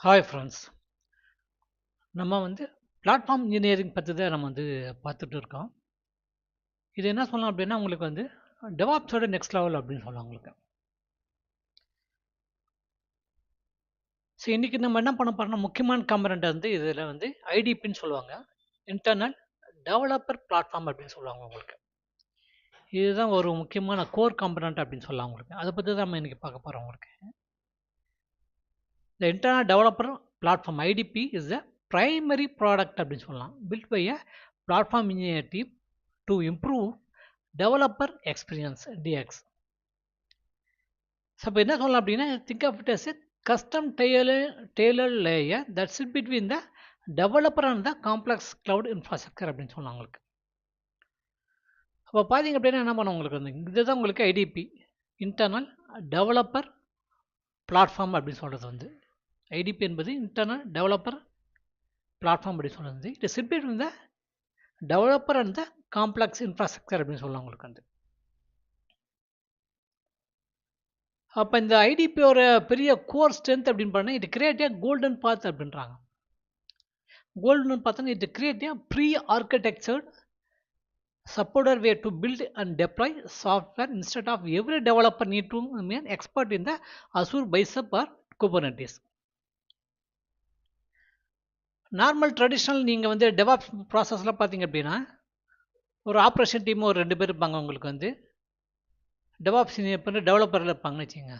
Hi friends. நம்ம platform engineering பற்றி தான் நம்ம பார்த்துட்டு இருக்கோம். இது என்ன சொல்லலாம் அப்படின்னா உங்களுக்கு டெவாப்ஸோட நெக்ஸ்ட் லெவல் அப்படின்னு சொல்லலாம் உங்களுக்கு. ஸோ இன்றைக்கி நம்ம என்ன பண்ண போகிறோம்னா முக்கியமான காம்பனண்ட் இதில் ஐடிபின்னு சொல்லுவாங்க. இன்டர்னல் டெவலப்பர் பிளாட்ஃபார்ம் அப்படின்னு சொல்லுவாங்க உங்களுக்கு. இதுதான் ஒரு முக்கியமான கோர் காம்பனண்ட் அப்படின்னு சொல்லலாம் உங்களுக்கு. அதை பற்றி தான் நம்ம இன்றைக்கி பார்க்க போகிறோம் உங்களுக்கு. The internal developer platform IDP is the primary product அப்படின்னு சொல்லலாம். Built by a platform engineer team to improve developer experience DX. So இப்போ என்ன சொல்லலாம் அப்படின்னா think of it as a custom tailored layer that sits between the developer and the complex cloud infrastructure அப்படின்னு சொல்லலாம் உங்களுக்கு. அப்போ பார்த்தீங்க அப்படின்னா என்ன பண்ண உங்களுக்கு இதுதான் உங்களுக்கு ஐடிபி இன்டர்னல் டெவலப்பர் பிளாட்ஃபார்ம் அப்படின்னு சொல்கிறது ஐடிபி என்பது இன்டர்னல் டெவலப்பர் பிளாட்ஃபார்ம் அப்படி சொல்கிறது. It sit between the developer and the complex infrastructure அப்படின்னு சொல்லலாம் உங்களுக்கு அப்போ இந்த ஐடிபியோட பெரிய கோர் ஸ்ட்ரென்த் அப்படின்னு பண்ணால் இது கிரியேட் ஏ கோல்டன் பாத் அப்படின்றாங்க. கோல்டன் பாத்னா இது create a pre architected supported way to build and deploy software instead of every developer need to be an expert in the Azure Bicep or Kubernetes. Normal traditional நீங்கள் DevOps ப்ராசஸில் பார்த்தீங்க அப்படின்னா ஒரு operation team ஒரு 2 பேர் இருப்பாங்க உங்களுக்கு DevOps டெவலப்பரில் இருப்பாங்கன்னு வச்சுங்க.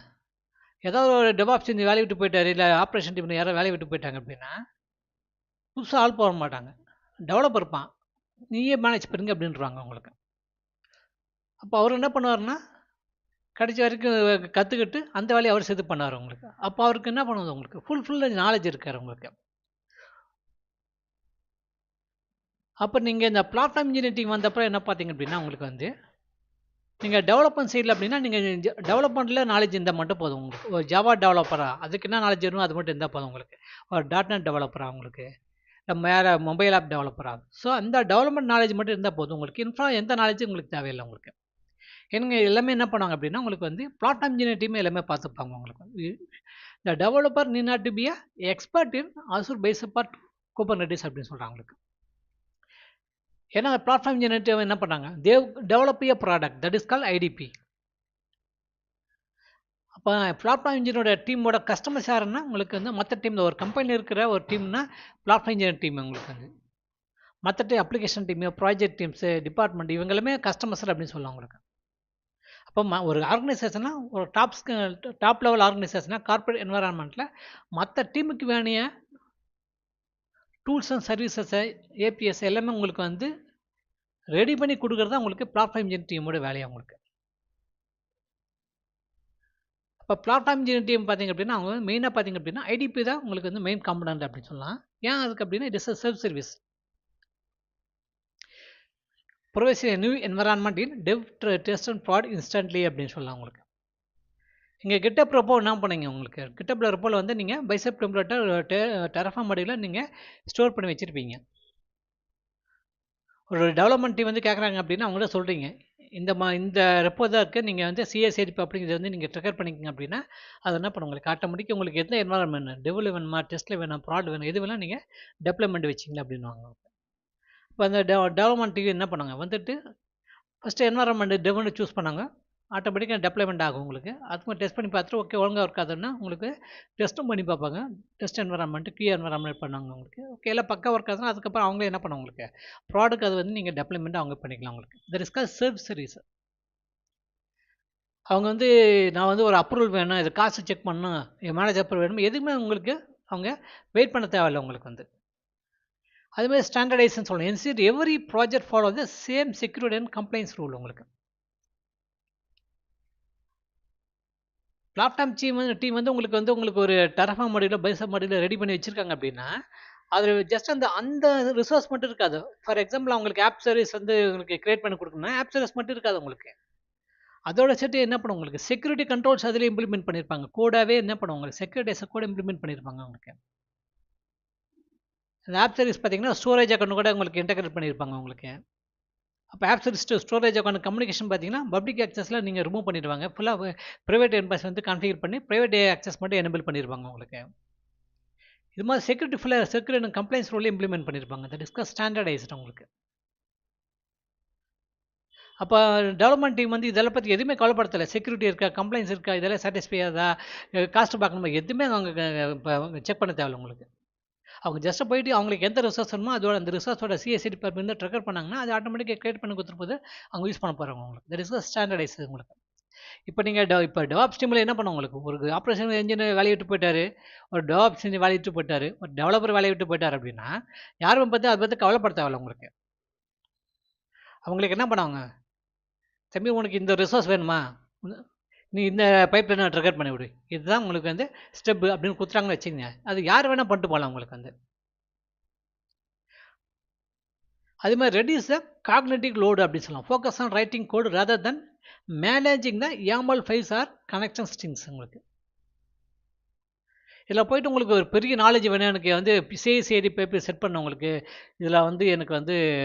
ஏதாவது ஒரு டெவாப்ஸ் இந்த வேலையை விட்டு போயிட்டாரு இல்லை ஆப்ரேஷன் டீம் யாராவது வேலையை விட்டு போயிட்டாங்க அப்படின்னா புதுசாக ஆள் போக மாட்டாங்க, டெவலப்பர் இருப்பான், நீயே மேனேஜ் பண்ணுங்க அப்படின்றாங்க உங்களுக்கு. அப்போ அவர் என்ன பண்ணுவார்னா கடைசி வரைக்கும் கற்றுக்கிட்டு அந்த வேலையை அவர் சேர்த்து பண்ணார் உங்களுக்கு. அப்போ அவருக்கு என்ன பண்ணுவது உங்களுக்கு ஃபுல் நாலேஜ் இருக்கார் உங்களுக்கு. அப்போ நீங்கள் இந்த பிளாட்ஃபார்ம் இன்ஜினியரிங் வந்தப்போ என்ன பார்த்தீங்க அப்படின்னா உங்களுக்கு நீங்கள் டெவலப்மெண்ட் சைடில் அப்படின்னா நீங்கள் டெவலப்மெண்ட்டில் நாலேஜ் இருந்தால் மட்டும் போதும் உங்களுக்கு. ஒரு ஜாவா டெவலப்பராக அதுக்கு என்ன நாலேஜ் வேணும் அது மட்டும் இருந்தால் போதும் உங்களுக்கு. ஒரு .NET டெவலப்பராக உங்களுக்கு வேறு மொபைல் ஆப் டெவலப்பராக. ஸோ அந்த டெவலப்மெண்ட் நாலேஜ் மட்டும் இருந்தால் போதும் உங்களுக்கு. எந்த நாலேஜும் உங்களுக்கு தேவையில்லை உங்களுக்கு. எனக்கு எல்லாமே என்ன பண்ணுவாங்க அப்படின்னா உங்களுக்கு பிளாட்ஃபார்ம் இன்ஜினியர் டீமே எல்லாமே பார்த்துப்பாங்க உங்களுக்கு. இந்த developer need not to be expert in Azure Bicep or Kubernetes அப்படின்னு சொல்கிறாங்க உங்களுக்கு. ஏன்னா பிளாட்ஃபார்ம் இன்ஜினியர் என்ன பண்ணாங்க, develop A product that is call ITP. அப்போ பிளாட்ஃபார்ம் இன்ஜினியரோட டீமோட கஸ்டமர்ஸ் யாருன்னா உங்களுக்கு மற்ற டீமில் ஒரு கம்பெனியில் இருக்கிற ஒரு டீம்னா பிளாட்ஃபார்ம் இன்ஜினியர் டீம் உங்களுக்கு மற்ற application team project teams department இவங்களுமே கஸ்டமர்ஸ் அப்படின்னு சொல்லுவாங்க உங்களுக்கு. அப்போ ஒரு ஆர்கனைசேஷனா ஒரு டாப் லெவல் ஆர்கனைசேஷனாக கார்பரேட் என்வரான்மெண்ட்டில் மற்ற டீமுக்கு வேணிய டூல்ஸ் அண்ட் சர்வீசஸை ஏபிஎஸ் எல்லாமே உங்களுக்கு ரெடி பண்ணி கொடுக்குறது தான் உங்களுக்கு பிளாட்ஃபார்ம் இன்ஜினியர் டீமோட வேலையாக உங்களுக்கு. இப்போ பிளாட்ஃபார்ம் இன்ஜினியர் டீம் பார்த்தீங்க அப்படின்னா அவங்க மெயினாக பார்த்தீங்க அப்படின்னா ஐடிபி தான் உங்களுக்கு மெயின் காம்பனண்ட் அப்படின்னு சொல்லலாம். ஏன் அதுக்கு அப்படின்னா it is self service provides new environment in dev test and prod instantly அப்படின்னு சொல்லலாம் உங்களுக்கு. இங்கே கிட்டப் ரெப்போ என்ன பண்ணீங்க உங்களுக்கு கிட்டப் ரெப்போவில் நீங்கள் பைசெப் டெம்ப்ளேட்டை டெரஃபார்ம் மாடியில் நீங்கள் ஸ்டோர் பண்ணி வச்சுருப்பீங்க. ஒரு டெவலப்மெண்ட் டீம் கேட்குறாங்க அப்படின்னா அவங்கள்ட்ட சொல்கிறீங்க இந்த ரெப்போ தான் இருக்குது, நீங்கள் சிஎஸ்ஏடிபி அப்படிங்கிறது நீங்கள் ட்ரிகர் பண்ணிக்கிங்க அப்படின்னா அது என்ன பண்ணும் உங்களுக்கு ஆட்டோமேட்டிக்காக உங்களுக்கு எந்த என்வரான்மெண்ட் டெவலப் வேணுமா டெஸ்ட்டில் வேணும் ப்ராட் வேணும் எது வேணால் நீங்கள் டெவலப்மெண்ட் வச்சிங்களா அப்படின்வாங்க. இப்போ அந்த டெவலப்மெண்ட் டீம் என்ன பண்ணாங்க ஃபஸ்ட்டு என்வரான்மெண்ட் டெவலப்மெண்ட் சூஸ் பண்ணாங்க, ஆட்டோமேட்டிக்காக டெப்ளாய்மெண்ட் ஆகும் உங்களுக்கு. அதுக்கு டெஸ்ட் பண்ணி பார்த்துட்டு ஓகே ஒழுங்காக இருக்காதுன்னா உங்களுக்கு டெஸ்ட்டும் பண்ணி பார்ப்பாங்க. டெஸ்ட் என்வரான்மெண்ட் கீ என்வரான்மெண்ட் பண்ணாங்க உங்களுக்கு. ஓகே எல்லாம் பக்கா ஒர்க் ஆகுதுன்னா அதுக்கப்புறம் அவங்களே என்ன பண்ணுவாங்க உங்களுக்கு ப்ராடக்ட் அது நீங்கள் டெப்ளாய்மெண்ட் அவங்க பண்ணிக்கலாம் உங்களுக்கு. That is call self service. அவங்க நான் ஒரு அப்ரூவல் வேணும், இது காசு செக் பண்ணணும், என் மேனேஜர் அப்ரூவல் வேணும், எதுவுமே உங்களுக்கு அவங்க வெயிட் பண்ண தேவையில்லை உங்களுக்கு அதுமாதிரி ஸ்டாண்டர்டைஸ்ன்னு சொல்லணும். Ensure every project follow the same security and compliance rule உங்களுக்கு. பிளாட்ஃபார்ம் டீம் உங்களுக்கு ஒரு டெரஃபார்ம் மாடியில் பைசெப் மாடியில் ரெடி பண்ணி வச்சுருக்காங்க அப்படின்னா அது ஜஸ்ட் அந்த ரிசோர்ஸ் மட்டும் இருக்காது. ஃபார் எக்ஸாம்பிள் அவங்களுக்கு ஆப் சர்வீஸ் உங்களுக்கு கிரியேட் பண்ணி கொடுக்கணும்னா ஆப் சர்வீஸ் மட்டும் இருக்காது உங்களுக்கு. அதோட சேர்த்து என்ன பண்ணும் உங்களுக்கு செக்யூரிட்டி கண்ட்ரோல்ஸ் அதில் இம்ப்ளிமெண்ட் பண்ணியிருப்பாங்க. கோடாவே என்ன பண்ணும் உங்களுக்கு செக்யூரிட்டிஸை கூட இம்ப்ளிமெண்ட் பண்ணியிருப்பாங்க உங்களுக்கு. அந்த ஆப் சர்வீஸ் பார்த்தீங்கன்னா ஸ்டோரேஜ் அக்கௌண்ட் கூட உங்களுக்கு இன்டெகிரேட் பண்ணியிருப்பாங்க உங்களுக்கு. அப்போ app service storage account communication பார்த்தீங்கன்னா பப்ளிக் ஆக்சஸில் நீங்கள் ரிமூவ் பண்ணிடுவாங்க. ஃபுல்லாக ப்ரைவேட் என்பாஸ் கான்ஃபிகர் பண்ணி ப்ரைவேட் ஆக்சஸ் மட்டும் எனேபிள் பண்ணியிருப்பாங்க உங்களுக்கு. இது மாதிரி செக்யூரிட்டி ஃபுல்லாக security and compliance role implement பண்ணியிருப்பாங்க. தட் இஸ் ஸ்டாண்டர்டைஸ்டு உங்களுக்கு. அப்போ டெவலப்மெண்ட் டீம் வந்து இதெல்லாம் பற்றி எதுவுமே கவலைப்படுத்தலை. செக்யூரிட்டி இருக்கா, கம்ப்ளைண்ட்ஸ் இருக்கா, இதெல்லாம் சாட்டிஸ்ஃபை ஆகுதா, காஸ்ட் பார்க்கணுமா, எதுவுமே அவங்க இப்போ செக் பண்ண தேவையில்ல உங்களுக்கு. அவங்க ஜஸ்ட் போயிட்டு அவங்களுக்கு எந்த ரிசோர்ஸ் வேணுமோ அதோட அந்த ரிசோர்ஸோட சிஎஸ்சி டிபார்ட்மெண்ட் ட்ரிகர் பண்ணாங்கன்னா அது ஆட்டோமேட்டிக்காக கிரியேட் பண்ணி கொடுத்துருப்போது அவங்க யூஸ் பண்ண போகிறாங்க உங்களுக்கு. தட் இஸ் ஸ்டாண்டர்டைஸ் உங்களுக்கு. இப்போ நீங்கள் இப்போ டெவாப்ஸ் டீமில் என்ன பண்ண உங்களுக்கு ஒரு ஆப்ரேஷன் இன்ஜினியர் வேலையை விட்டு போயிட்டாரு, ஒரு டெவாப்ஸ் இன்ஜினியர் வேலையை விட்டு போயிட்டாரு, ஒரு டெவலப்பர் வேலையை விட்டு போயிட்டார் அப்படின்னா யாருமே பார்த்து அதை பற்றி கவலைப்பட தேவையில்ல உங்களுக்கு. அவங்களுக்கு என்ன பண்ணுவாங்க, தம்பி உனக்கு இந்த ரிசோர்ஸ் வேணுமா, நீ இந்த பைப் லைனை ட்ரிகர் பண்ணி விடு, இதுதான் உங்களுக்கு வந்து ஸ்டெப் அப்படின்னு கொடுத்துறாங்கன்னு வச்சுங்க, அது யார் வேணால் பண்ணிட்டு போகலாம் உங்களுக்கு வந்து. அதே மாதிரி ரெடியூஸ் த காக்னேட்டிவ் லோடு அப்படின்னு சொல்லலாம். Focus on writing code rather than managing the YAML files or connection strings உங்களுக்கு. இதில் போயிட்டு உங்களுக்கு ஒரு பெரிய நாலேஜ் வேணும், எனக்கு வந்து சிஐசிஐடி பேப்பர் செட் பண்ண உங்களுக்கு இதில் வந்து எனக்கு வந்து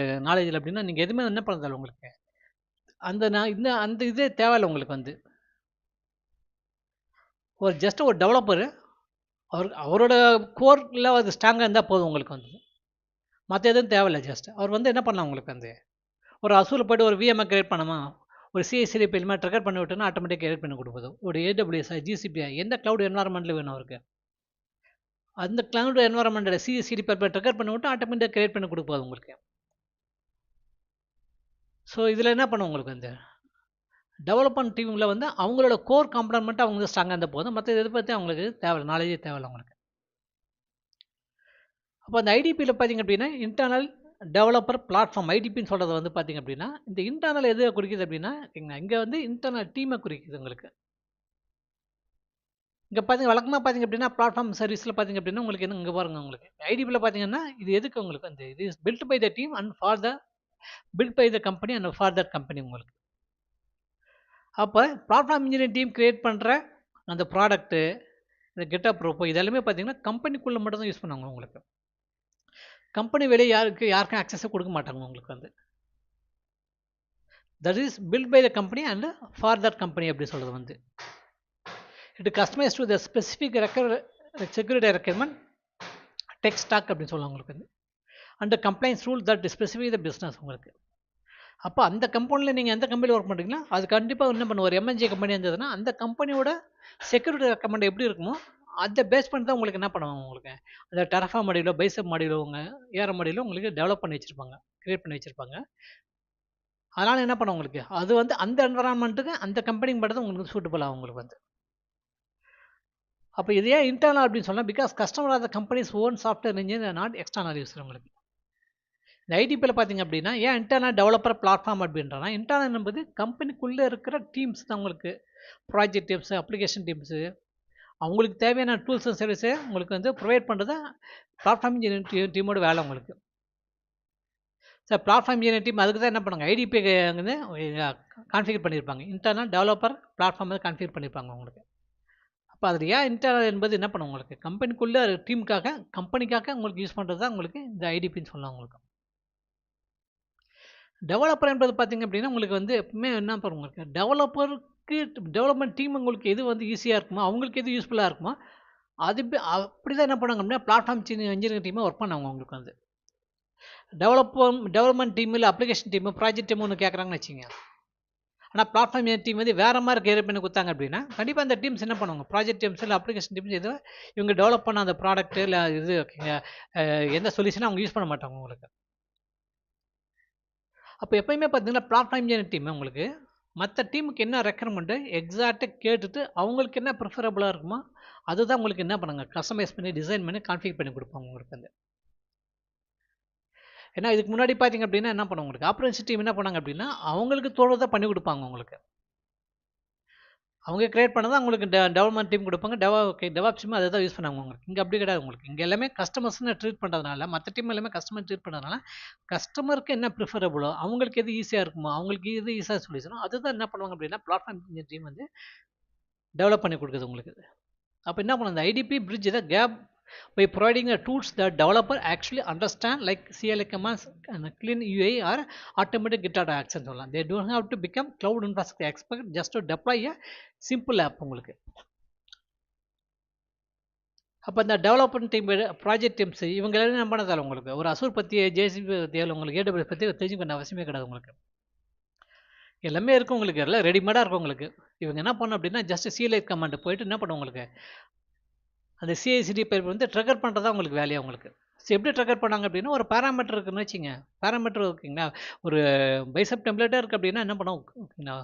நாலேஜ் இல்லை அப்படின்னா நீங்கள் எதுவுமே என்ன பண்ணதில்லை உங்களுக்கு. அந்த இதே தேவையில்லை உங்களுக்கு வந்து. ஒரு ஜஸ்ட் ஒரு டெவலப்பர் அவரோட கோரில் அது ஸ்ட்ராங்காக இருந்தால் போதும் உங்களுக்கு வந்து. மற்ற எதுவும் தேவையில்லை. ஜஸ்ட் அவர் வந்து என்ன பண்ணலாம் உங்களுக்கு வந்து ஒரு அசூல் போய்ட்டு ஒரு விஎம்ஐ கிரியேட் பண்ணணுமா, ஒரு சிஐசிடி இப்போ மாதிரி ட்ரிகர் பண்ணி விட்டோன்னா ஆட்டோமேட்டிக் கிரியேட் பண்ணி கொடுப்போம். ஒரு AWS GCP எந்த க்ளவுட் என்வாரன்மெண்ட்டில் வேணும் அவருக்கு, அந்த க்ளவுட் என்வாரன்மெண்ட்டில் சிஐசிடி பேப்பர் ட்ரிகர் பண்ணி விட்டு ஆட்டோமேட்டிக் கிரியேட் பண்ணி கொடுப்போம் உங்களுக்கு. ஸோ இதில் என்ன பண்ணுவோம் உங்களுக்கு வந்து டெவலப்மெண்ட் டீமில் வந்து அவங்களோட கோர் காம்பனன்ட் மட்டும் அவங்க ஸ்ட்ராங்காக இருந்தால் போதும், மற்ற இதை பற்றி அவங்களுக்கு தேவையில்லை, நாலேஜே தேவையில்லை அவங்களுக்கு. அப்போ அந்த ஐடிபியில் பார்த்திங்க அப்படின்னா இன்டர்னல் டெவலப்பர் பிளாட்ஃபார்ம் ஐடிபின்னு சொல்கிறது வந்து பார்த்திங்க அப்படின்னா இந்த இன்டர்னல் எது குறிக்குது அப்படின்னா இங்கே வந்து இன்டர்னல் டீமை குறிக்குது உங்களுக்கு. இங்கே பார்த்திங்க வழக்கமாக பார்த்திங்க அப்படின்னா பிளாட்ஃபார்ம் சர்வீஸில் பார்த்திங்க அப்படின்னா உங்களுக்கு என்ன இங்கே பாருங்கள் உங்களுக்கு ஐடிபியில் பார்த்திங்கன்னா இது எதுக்கு உங்களுக்கு வந்து இது is built by the team and for the built by the company and for that company உங்களுக்கு. அப்போ பிளாட்ஃபார்ம் இன்ஜினியரிங் டீம் கிரியேட் பண்ணுற அந்த ப்ராடக்ட்டு இந்த கெட்டப் ப்ரோப்போ இதெல்லாமே பார்த்திங்கன்னா கம்பெனிக்குள்ளே மட்டும் தான் யூஸ் பண்ணுவாங்க உங்களுக்கு. கம்பெனி வெளியே யாருக்கும் ஆக்சஸை கொடுக்க மாட்டாங்க உங்களுக்கு வந்து. That is built by the company and for that company அப்படி சொல்கிறது வந்து. It customize to the specific security requirement tech stack அப்படின்னு சொல்லுவாங்க உங்களுக்கு வந்து. And compliance rule that specific the business உங்களுக்கு. அப்போ அந்த கம்பெனியில் நீங்கள் எந்த கம்பெனியில் ஒர்க் பண்ணுறீங்களோ அது கண்டிப்பாக என்ன பண்ணுவோம், ஒரு MNC கம்பெனி இருந்ததுன்னா அந்த கம்பெனியோட செக்யூரிட்டி ரெக்கமெண்ட் எப்படி இருக்குமோ அதை பேஸ் பண்ணி தான் உங்களுக்கு என்ன பண்ணுவாங்க உங்களுக்கு அந்த டெரஃபார்ம் மாடியிலோ பைசப் மாடியிலோ ஏற மாடியிலோ உங்களுக்கு டெவலப் பண்ணி வச்சுருப்பாங்க, க்ரியேட் பண்ணி வச்சுருப்பாங்க. அதனால் என்ன பண்ணுவோம் உங்களுக்கு அது வந்து அந்த என்வரான்மெண்ட்டுக்கு அந்த கம்பெனிக்கு மட்டும் தான் உங்களுக்கு சூட்டபிள் ஆகும் உங்களுக்கு வந்து. அப்போ இது ஏன் இன்டர்னல் அப்படின்னு சொன்னால் because customer of the companies own software engineer not external user உங்களுக்கு. இந்த ஐடிபியில் பார்த்திங்க அப்படின்னா ஏன் இன்டர்னல் டெவலப்பர் பிளாட்ஃபார்ம் அப்படின்றனா இன்டர்னல் என்பது கம்பெனிக்குள்ளே இருக்கிற டீம்ஸ் தான் உங்களுக்கு. ப்ராஜெக்ட் டீம்ஸு, அப்ளிகேஷன் டீம்ஸு, அவங்களுக்கு தேவையான டூல்ஸ் அண்ட் சர்வீஸை உங்களுக்கு வந்து ப்ரொவைட் பண்ணுறது பிளாட்ஃபார்ம் இன்ஜினியரிங் டீமோட வேலை உங்களுக்கு. சார் பிளாட்ஃபார்ம் இன்ஜினியரிங் டீம் அதுக்கு தான் என்ன பண்ணுவாங்க ஐடிபி வந்து கான்ஃபிகர் பண்ணியிருப்பாங்க. இன்டர்னல் டெவலப்பர் பிளாட்ஃபார்ம் கான்ஃபிகர் பண்ணியிருப்பாங்க உங்களுக்கு. அப்போ அதில் ஏன் இன்டர்னல் என்பது என்ன பண்ணும் உங்களுக்கு கம்பெனிக்குள்ளே டீமுக்காக கம்பெனிக்காக உங்களுக்கு யூஸ் பண்ணுறது தான் உங்களுக்கு இந்த ஐடிபின்னு சொல்லலாம் உங்களுக்கு. டெவலப்பர் என்பது பார்த்திங்க அப்படின்னா உங்களுக்கு வந்து எப்பவுமே என்ன பண்ணுவோம் உங்களுக்கு டெவலப்பருக்கு டெவலப்மெண்ட் டீம் உங்களுக்கு எது வந்து ஈஸியாக இருக்குமோ அவங்களுக்கு எது யூஸ்ஃபுல்லாக இருக்குமோ அது அப்படி தான் என்ன பண்ணுவாங்க அப்படின்னா பிளாட்ஃபார்ம் இன்ஜினியரிங் டீமாக ஒர்க் பண்ணுவாங்க உங்களுக்கு வந்து. டெவலப்மெண்ட் டீம் இல்லை அப்ளிகேஷன் டீமு ப்ராஜெக்ட் டீம் ஒன்று கேட்குறாங்கன்னு வச்சுங்க. ஆனால் பிளாட்ஃபார்ம் டீம் வந்து வேறு மாதிரி கிரியேட் பண்ணி கொடுத்தாங்க அப்படின்னா கண்டிப்பாக அந்த டீம்ஸ் என்ன பண்ணுவாங்க ப்ராஜெக்ட் டீம்ஸ் இல்லை அப்ளிகேஷன் டீம்ஸ் எதுவும் இவங்க டெவலப் பண்ண அந்த ப்ராடக்ட்டு இல்லை இது எந்த சொல்யூஷனும் அவங்க யூஸ் பண்ண மாட்டாங்க உங்களுக்கு. அப்போ எப்போயுமே பார்த்தீங்கன்னா பிளாட்ஃபார்ம் இன்ஜினியரிங் டீம் உங்களுக்கு மற்ற டீமுக்கு என்ன ரெக்யர்மெண்ட்டு எக்ஸாக்டாக கேட்டுட்டு அவங்களுக்கு என்ன ப்ரிஃபரபுளாக இருக்குமோ அதுதான் உங்களுக்கு என்ன பண்ணுங்க கஸ்டமைஸ் பண்ணி டிசைன் பண்ணி கான்ஃபிகர் பண்ணி கொடுப்பாங்க உங்களுக்கு வந்து. ஏன்னா இதுக்கு முன்னாடி பார்த்தீங்க அப்படின்னா என்ன பண்ணுவாங்க உங்களுக்கு ஆப்ரேஷன் டீம் என்ன பண்ணாங்க அப்படின்னா அவங்களுக்கு தோன்றதை பண்ணி கொடுப்பாங்க உங்களுக்கு. அவங்க கிரியேட் பண்ணதான் உங்களுக்கு டெவலப்மெண்ட் டீம் கொடுப்பாங்க. டெவாப்ஸ் டீம் அதை தான் யூஸ் பண்ணாங்க உங்களுக்கு. இங்கே அப்படி கிடையாது உங்களுக்கு. இங்கே எல்லாமே கஸ்டமர்ஸ்னு ட்ரீட் பண்ணுறதுனால மற்ற டீம் எல்லாமே கஸ்டமர் ட்ரீட் பண்ணுறதுனால கஸ்டமருக்கு என்ன ப்ரிஃபரபுளோ அவங்களுக்கு எது ஈஸியாக இருக்குமோ அவங்களுக்கு எது ஈஸியாக சொல்லிச்சனோ அதுதான் என்ன பண்ணுவாங்க அப்படின்னா பிளாட்ஃபார்ம் இன்ஜினியரிங் டீம் வந்து டெவலப் பண்ணி கொடுக்குது உங்களுக்கு. அப்போ என்ன பண்ணும் இந்த IDP bridge the gap by providing the tools that developer actually understand like CLI commands and clean UI or automatic GitHub actions. They don't have to become cloud infrastructure expert just to deploy a simple app உங்களுக்கு. அப்போ இந்த development team, project teams இவங்க எல்லாம் என்ன பண்ண தேவை உங்களுக்கு ஒரு அசூர் பற்றி, ஜேசிபி தேவை உங்களுக்கு, AWS பற்றி தெரிஞ்சுக்க வேண்டிய அவசியமே கிடையாது உங்களுக்கு. எல்லாமே இருக்கும் உங்களுக்கு, எல்லாம் ரெடிமேடாக இருக்கும் உங்களுக்கு. இவங்க என்ன பண்ணணும் அப்படின்னா ஜஸ்ட் CLI கமாண்ட் போயிட்டு என்ன பண்ணும் உங்களுக்கு அந்த CI/CD பைப் வந்து ட்ரிகர் பண்ணுறது தான் உங்களுக்கு வேலையாக உங்களுக்கு. எப்படி ட்ரிகர் பண்ணாங்க அப்படின்னா ஒரு பேராமீட்டர் இருக்குன்னு வச்சுங்க, பேராமீட்டர் இருக்குங்களா, ஒரு பைசப் டெம்ப்ளேட்டாக இருக்குது அப்படின்னா என்ன பண்ணும் ஓகேங்களா,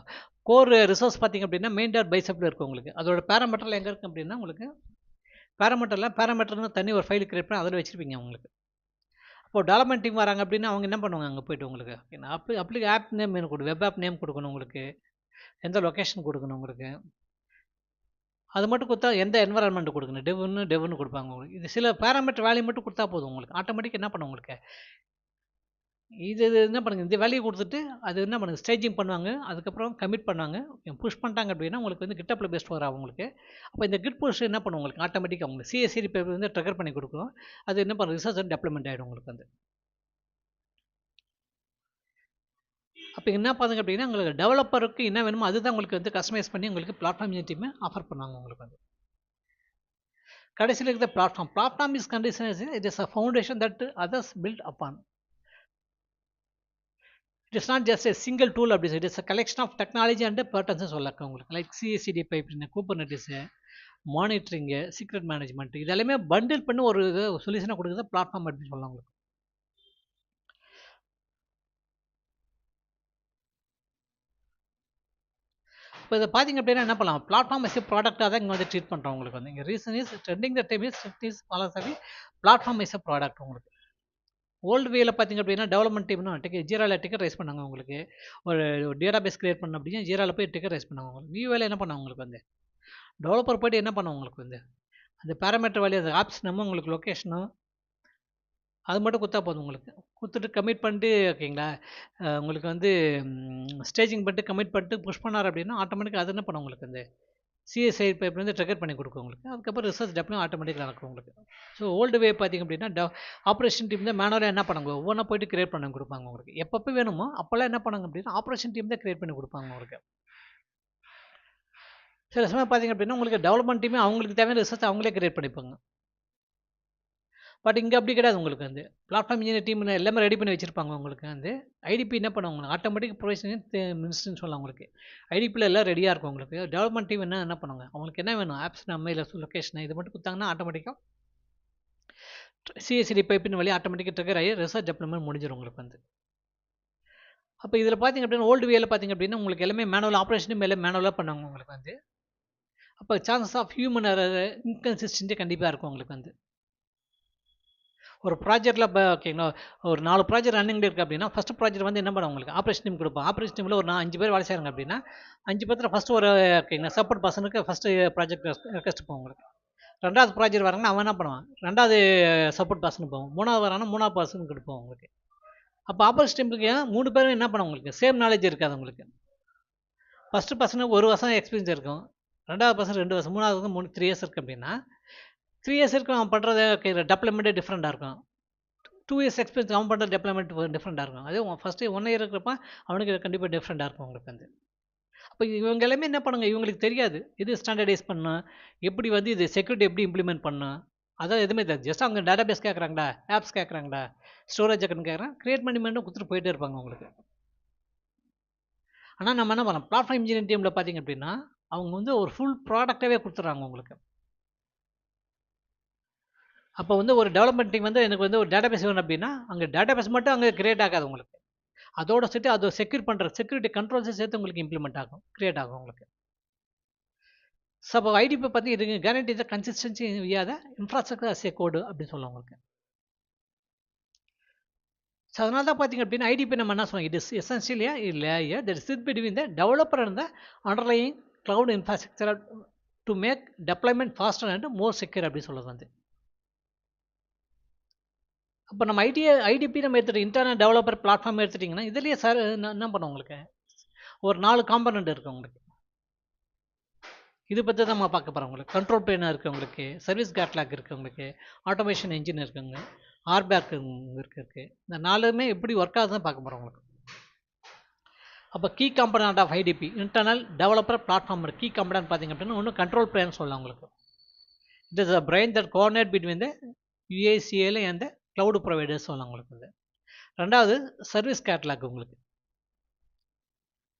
கோர் ரிசோர்ஸ் பார்த்தீங்க அப்படின்னா மெயின் டாட் பைசப்பில் இருக்கும் உங்களுக்கு. அதோட பேராமீட்டரில் எங்கே இருக்குது அப்படின்னா உங்களுக்கு பேராமீட்டர்னு தனி ஒரு ஃபைல் கிரியேட் பண்ணி அதில் வச்சுருப்பீங்க உங்களுக்கு. இப்போ டெவலப்மெண்ட் டீம் வராங்க அப்படின்னா அவங்க என்ன பண்ணுவாங்க அங்கே போய்ட்டு உங்களுக்கு ஆப் நேம் கொடுக்கணும், வெப் ஆப் நேம் கொடுக்கணும் உங்களுக்கு, எந்த லொக்கேஷன் கொடுக்கணும் உங்களுக்கு, அது மட்டும் கொடுத்தா எந்த என்வரான்மெண்ட் கொடுக்கணும், டெவ்னு கொடுப்பாங்க உங்களுக்கு. இது சில பேராமீட்டர் வேல்யூ மட்டும் கொடுத்தா போதும் உங்களுக்கு, ஆட்டோமேட்டிக் என்ன பண்ணும் உங்களுக்கு இது என்ன பண்ணுங்க, இந்த வேல்யூ கொடுத்துட்டு அது என்ன பண்ணுங்க ஸ்டேஜிங் பண்ணுவாங்க, அதுக்கப்புறம் கமிட் பண்ணுவாங்க, புஷ் பண்ணிட்டாங்க அப்படின்னா உங்களுக்கு வந்து கிட்டப்ல பெஸ்ட் வரும் உங்களுக்கு. அப்போ இந்த கிட் புஷ் என்ன பண்ணும் உங்களுக்கு ஆட்டோமேட்டிக்காக உங்களுக்கு CI/CD பேப்பர் வந்து ட்ரிகர் பண்ணி கொடுக்கும். அது என்ன பண்ணும் ரிசர்ச் அண்ட் டெவலப்மெண்ட் ஆகிடும் உங்களுக்கு வந்து. அப்போ என்ன பண்ணுங்க அப்படின்னா உங்களுக்கு டெவலப்பருக்கு என்ன வேணுமோ அதுதான் உங்களுக்கு வந்து கஸ்டமைஸ் பண்ணி உங்களுக்கு பிளாட்ஃபார்ம் டீமே ஆஃபர் பண்ணுவாங்க உங்களுக்கு வந்து. கடைசியில் இருக்கிற platform is condition, it is a foundation that others build upon. It is not just a single tool அப்படி it is a collection of technology and patterns சொல்லலாம் உங்களுக்கு. Like CI/CD pipe, Kubernetes, monitoring, secret management, இதெல்லாமே bundle பண்ணி ஒரு இது சொல்யூஷனாக கொடுக்குறது platform அப்படின்னு சொல்லலாம் உங்களுக்கு. இப்போ இதை பார்த்தீங்க அப்படின்னா என்ன பண்ணலாம், பிளாட்ஃபார்ம் எஸ் ப்ராடக்டாக தான் இங்கே வந்து ட்ரீட் பண்ணுறோம் உங்களுக்கு வந்து. இங்கே reason is trending the time is பாலசாவி பிளாட்ஃபார்ம் எஸ் ப்ராடக்ட் உங்களுக்கு. ஓல்டு வேல பார்த்தீங்க அப்படின்னா டெவலப்மெண்ட் டீம்னு ஜீராவில் டிக்கெட் ரைஸ் பண்ணாங்க உங்களுக்கு. ஒரு டேட்டாபேஸ் கிரியேட் பண்ண அப்படின்னா ஜீராவில் போய் டிக்கெட் ரைஸ் பண்ணாங்க உங்களுக்கு. நியூ வேலை என்ன பண்ணாங்க உங்களுக்கு வந்து டெவலப்பர் போய்ட்டு என்ன பண்ணுவோம் உங்களுக்கு வந்து அந்த பேராமீட்டர் வேலையை, அந்த ஆப்ஸ் நம்ம உங்களுக்கு லொக்கேஷனும் அது மட்டும் கொடுத்தா போதும் உங்களுக்கு. கொடுத்துட்டு கமிட் பண்ணிட்டு ஓகேங்களா, உங்களுக்கு வந்து ஸ்டேஜிங் பண்ணிட்டு கமிட் பண்ணிட்டு புஷ் பண்ணார் அப்படின்னா ஆட்டோமேட்டிக்காக அது என்ன பண்ணும் உங்களுக்கு வந்து CI/CD பைப் வந்து ட்ரிகர் பண்ணி கொடுக்கும் உங்களுக்கு. அதுக்கப்புறம் ரிசர்ச் டெவலப்மெண்ட் ஆட்டோமேட்டிக்காக நடக்கும் உங்களுக்கு. ஸோ ஓல்டு வே பார்த்தீங்க அப்படின்னா ஆப்ரேஷன் டீம் தான் மேனுவலாக என்ன பண்ணுங்க ஒவ்வொன்றா போய்ட்டு கிரியேட் பண்ணி கொடுப்பாங்க உங்களுக்கு. எப்பப்போ வேணுமோ அப்போல்லாம் என்ன பண்ணுங்க அப்படின்னா ஆப்ரேஷன் டீம் தான் கிரியேட் பண்ணி கொடுப்பாங்க உங்களுக்கு. சில சமயம் பார்த்தீங்க அப்படின்னா உங்களுக்கு டெவலப்மெண்ட் டீமே அவங்களுக்கு தேவையான ரிசர்ச் அவங்களே கிரியேட் பண்ணிப்பாங்க. பட் இங்கே அப்படி கிடையாது உங்களுக்கு வந்து பிளாட்ஃபார்ம் இன்ஜினியர் டீம் எல்லாமே ரெடி பண்ணி வச்சுருப்பாங்க உங்களுக்கு வந்து. IDP என்ன பண்ணுவாங்க ஆட்டோமேட்டிக் ப்ரொவிஷன் மினிஸ்ட்ரின்னு சொல்லலாம் உங்களுக்கு. IDPயில் எல்லாம் ரெடியாக இருக்கும் உங்களுக்கு. டெவலப்மெண்ட் டீம் என்ன பண்ணுவாங்க அவங்களுக்கு என்ன வேணும் ஆப்ஸ் நம்ம இல்லை லொக்கேஷன் இது மட்டும் கொடுத்தாங்கன்னா ஆட்டோமேட்டிக்காக CI/CD பைப்பின் வழி ஆட்டோமேட்டிக்காக ட்ரிகர் ஆகி ரிசர்ச் டெவலப்மெண்ட் முடிஞ்சிடும் உங்களுக்கு வந்து. அப்போ இதில் பார்த்தீங்க அப்படின்னா ஓல்டு வேல பார்த்தீங்க அப்படின்னா உங்களுக்கு எல்லாமே மேனுவல் ஆப்ரேஷனும் மேலே மேனுவலாக பண்ணுவாங்க உங்களுக்கு வந்து. அப்போ சான்சஸ் ஆஃப் ஹியூமன் இன்கன்சிஸ்டன்சி கண்டிப்பாக இருக்கும் உங்களுக்கு வந்து. ஒரு ப்ராஜெக்ட்டில் இப்போ ஓகேங்களா ஒரு 4 ப்ராஜெக்ட் ரன்னிங் இருக்குது அப்படின்னா ஃபஸ்ட் ப்ராஜெக்ட் வந்து என்ன பண்ணுவோம் உங்களுக்கு ஆப்ரேஷன் டீம் கொடுப்போம். ஆப்ரேஷன் டீமில் ஒரு 5 பேர் வேலை செய்கிறாங்க அப்படின்னா 5 பேர்த்தில் ஃபஸ்ட்டு ஒரு ஓகேங்களா சப்போர்ட் பர்சனுக்கு ஃபஸ்ட்டு ப்ராஜெக்ட் ரெக்வஸ்ட் போகும் உங்களுக்கு. 2வது ப்ராஜெக்ட் வராங்கன்னா அவன் என்ன பண்ணுவான் 2வது சப்போர்ட் பர்சனுக்கு போவோம். 3வது வரானா 3வது பர்சனுக்கு கொடுப்போம் உங்களுக்கு. அப்போ ஆப்ரேஷன் டீமுக்கு 3 பேரும் என்ன பண்ணுவோம் உங்களுக்கு சேம் நாலேஜ் இருக்காது உங்களுக்கு. ஃபஸ்ட்டு பர்சனுக்கு 1 வருஷம் எக்ஸ்பீரியன்ஸ் இருக்கும், 2வது பர்சன் 2 வருஷம், 3வது வந்து 3 இயர்ஸ் இருக்குது அப்படின்னா 3 இயர்ஸ் இருக்கும் அவன் பண்ணுறது டெவலப்மெண்ட்டே டிஃப்ரெண்ட்டாக இருக்கும். 2 இயர்ஸ் எக்ஸ்பீரியன்ஸ் அவன் பண்ணுற டெவலப்மெண்ட் டிஃப்ரெண்ட்டாக இருக்கும். அதே ஃபஸ்ட்டு 1 இயர் இருக்கிறப்ப அவனுக்கு கண்டிப்பாக டிஃப்ரெண்ட்டாக இருக்கும் உங்களுக்கு வந்து. அப்போ இவங்க எல்லாமே என்ன பண்ணுங்க இவங்களுக்கு தெரியாது இது ஸ்டாண்டர்டைஸ் பண்ணணும், எப்படி வந்து இது செக்யூரிட்டி எப்படி இம்ப்ளிமெண்ட் பண்ணணும், அதான் எதுவுமே தெரியாது. ஜஸ்ட் அவங்க டேட்டாபேஸ் கேட்குறாங்களா, ஆப்ஸ் கேட்குறாங்களா, ஸ்டோரேஜ் அக்கௌண்ட் கேட்குறாங்க, கிரியேட் பண்ணி கொடுத்துட்டு போயிட்டே இருப்பாங்க உங்களுக்கு. ஆனால் நம்ம என்ன பண்ணோம் பிளாட்ஃபார்ம் இன்ஜினியரிங் டீமில் பார்த்தீங்க அப்படின்னா அவங்க வந்து ஒரு ஃபுல் ப்ராடக்டாகவே கொடுத்துட்றாங்க உங்களுக்கு. அப்போ வந்து ஒரு டெவலப்மெண்ட் டீம் வந்து எனக்கு வந்து ஒரு டேட்டாபேஸ் வேணும் அப்படின்னா அங்கே டேட்டாபேஸ் மட்டும் அங்கே கிரியேட் ஆகாது உங்களுக்கு. அதோட சேர்த்து அதை செக்யூர் பண்ணுற செக்யூரிட்டி கண்ட்ரோல்ஸை சேர்த்து உங்களுக்கு இம்ப்ளிமெண்ட் ஆகும், கிரியேட் ஆகும் உங்களுக்கு. ஸோ அப்போ IDP பற்றி இதுக்கு கேரண்டி த கன்சிஸ்டன்சி வியாத இன்ஃப்ராஸ்ட்ரக்சர் அஸ் ஏ கோடு அப்படின்னு சொல்லுவாங்க உங்களுக்கு. ஸோ அதனால தான் பார்த்தீங்க அப்படின்னா IDP நம்ம என்ன சொல்லுவோம் இட் இஸ் எசென்ஷியலியா இல்லை that is sit between the developer and the underlying cloud infrastructure to make deployment faster and more secure அப்படின்னு சொல்லுறது வந்து. அப்போ நம்ம IDP நம்ம எடுத்துகிட்டு இன்டர்னல் டெவலப்பர் பிளாட்ஃபார்ம் எடுத்துட்டிங்கன்னா இதுலேயே சார் என்ன பண்ணுவோம் உங்களுக்கு ஒரு 4 காம்பனண்ட் இருக்குது உங்களுக்கு. இது பற்றி தான் நம்ம பார்க்க போகிறோம் உங்களுக்கு. கண்ட்ரோல் பிளேனாக இருக்குது உங்களுக்கு, சர்வீஸ் கேட்லாக் இருக்குது உங்களுக்கு, ஆட்டோமேஷன் என்ஜின் இருக்குங்க, ஆர்பேக் இருக்குது. இந்த 4மே எப்படி ஒர்க் ஆகுதுன்னு பார்க்க போகிறோம் உங்களுக்கு. அப்போ key component of IDP internal developer platform key component பார்த்தீங்க அப்படின்னா ஒன்று கண்ட்ரோல் பிளேன் சொல்லலாம் உங்களுக்கு. It is a brain that coordinate between the யுஏசிஏல அண்ட் த க்ளவுட் ப்ரொவைடர்ஸ் சொல்லலாம் உங்களுக்கு வந்து. ரெண்டாவது சர்வீஸ் கேட்லாக் உங்களுக்கு.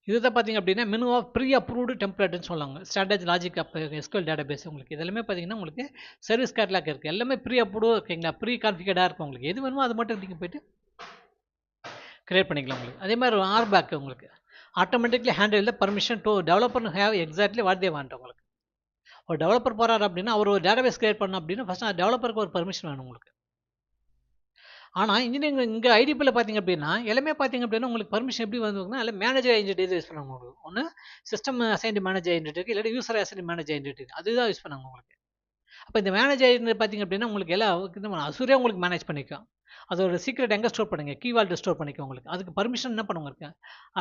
இதுதான் பார்த்தீங்க அப்படின்னா மினிமம் ஆஃப் ப்ரீ அப்ரூவ்டு டெம்ப்ளேட்னு சொல்லுவாங்க. ஸ்டாண்டர்ட் லாஜிக் எஸ்கியூஎல் டேட்டாபேஸ் உங்களுக்கு இது எல்லாமே பார்த்தீங்கன்னா உங்களுக்கு சர்வீஸ் கேட்லாக் இருக்குது. எல்லாமே ப்ரீ அப்ரூவ்டு ஓகேங்களா, ப்ரீ கான்ஃபிகர்டாக இருக்கும் உங்களுக்கு. எது வேணுமோ அது மட்டும் நீங்கள் போய்ட்டு கிரியேட் பண்ணிக்கலாம் உங்களுக்கு. அதே மாதிரி ஒரு ஆர்பேக் உங்களுக்கு automatically handle the permission to developer have exactly what they want உங்களுக்கு. ஒரு டெவலப்பர் போகிறார் அப்படின்னா அவர் ஒரு டேட்டாபேஸ் கிரியேட் பண்ணணும் அப்படின்னா ஃபஸ்ட் அந்த டெவலப்பருக்கு ஒரு பர்மிஷன் வேணும் உங்களுக்கு. ஆனால் இன்ஜினியரிங் இங்கே ஐடிபியில் பார்த்தீங்க அப்படின்னா எல்லாமே பார்த்தீங்க அப்படின்னா உங்களுக்கு பர்மிஷன் எப்படி வந்துருக்குன்னா இல்லை மேனேஜர் ஐடென்டிட்டி யூஸ் பண்ணுவாங்க உங்களுக்கு. ஒன்று சிஸ்டம் அசைன்டு மேனேஜர் ஐடென்டிட்டி இல்லாட்டி யூசர் அசைன்டு மேனேஜர் ஐடென்டிட்டி அதுதான் யூஸ் பண்ணுவாங்க உங்களுக்கு. அப்போ இந்த மேனேஜர் ஐடென்டிட்டி பார்த்தீங்க அப்படின்னா உங்களுக்கு எல்லாம் அசுரே உங்களுக்கு மேனேஜ் பண்ணிக்கும். அதோட சீக்ரெட் எங்கே ஸ்டோர் பண்ணுங்க, கீவால்ட்டு ஸ்டோர் பண்ணிக்கும் உங்களுக்கு. அதுக்கு பர்மிஷன் என்ன பண்ணுவாங்க இருக்கு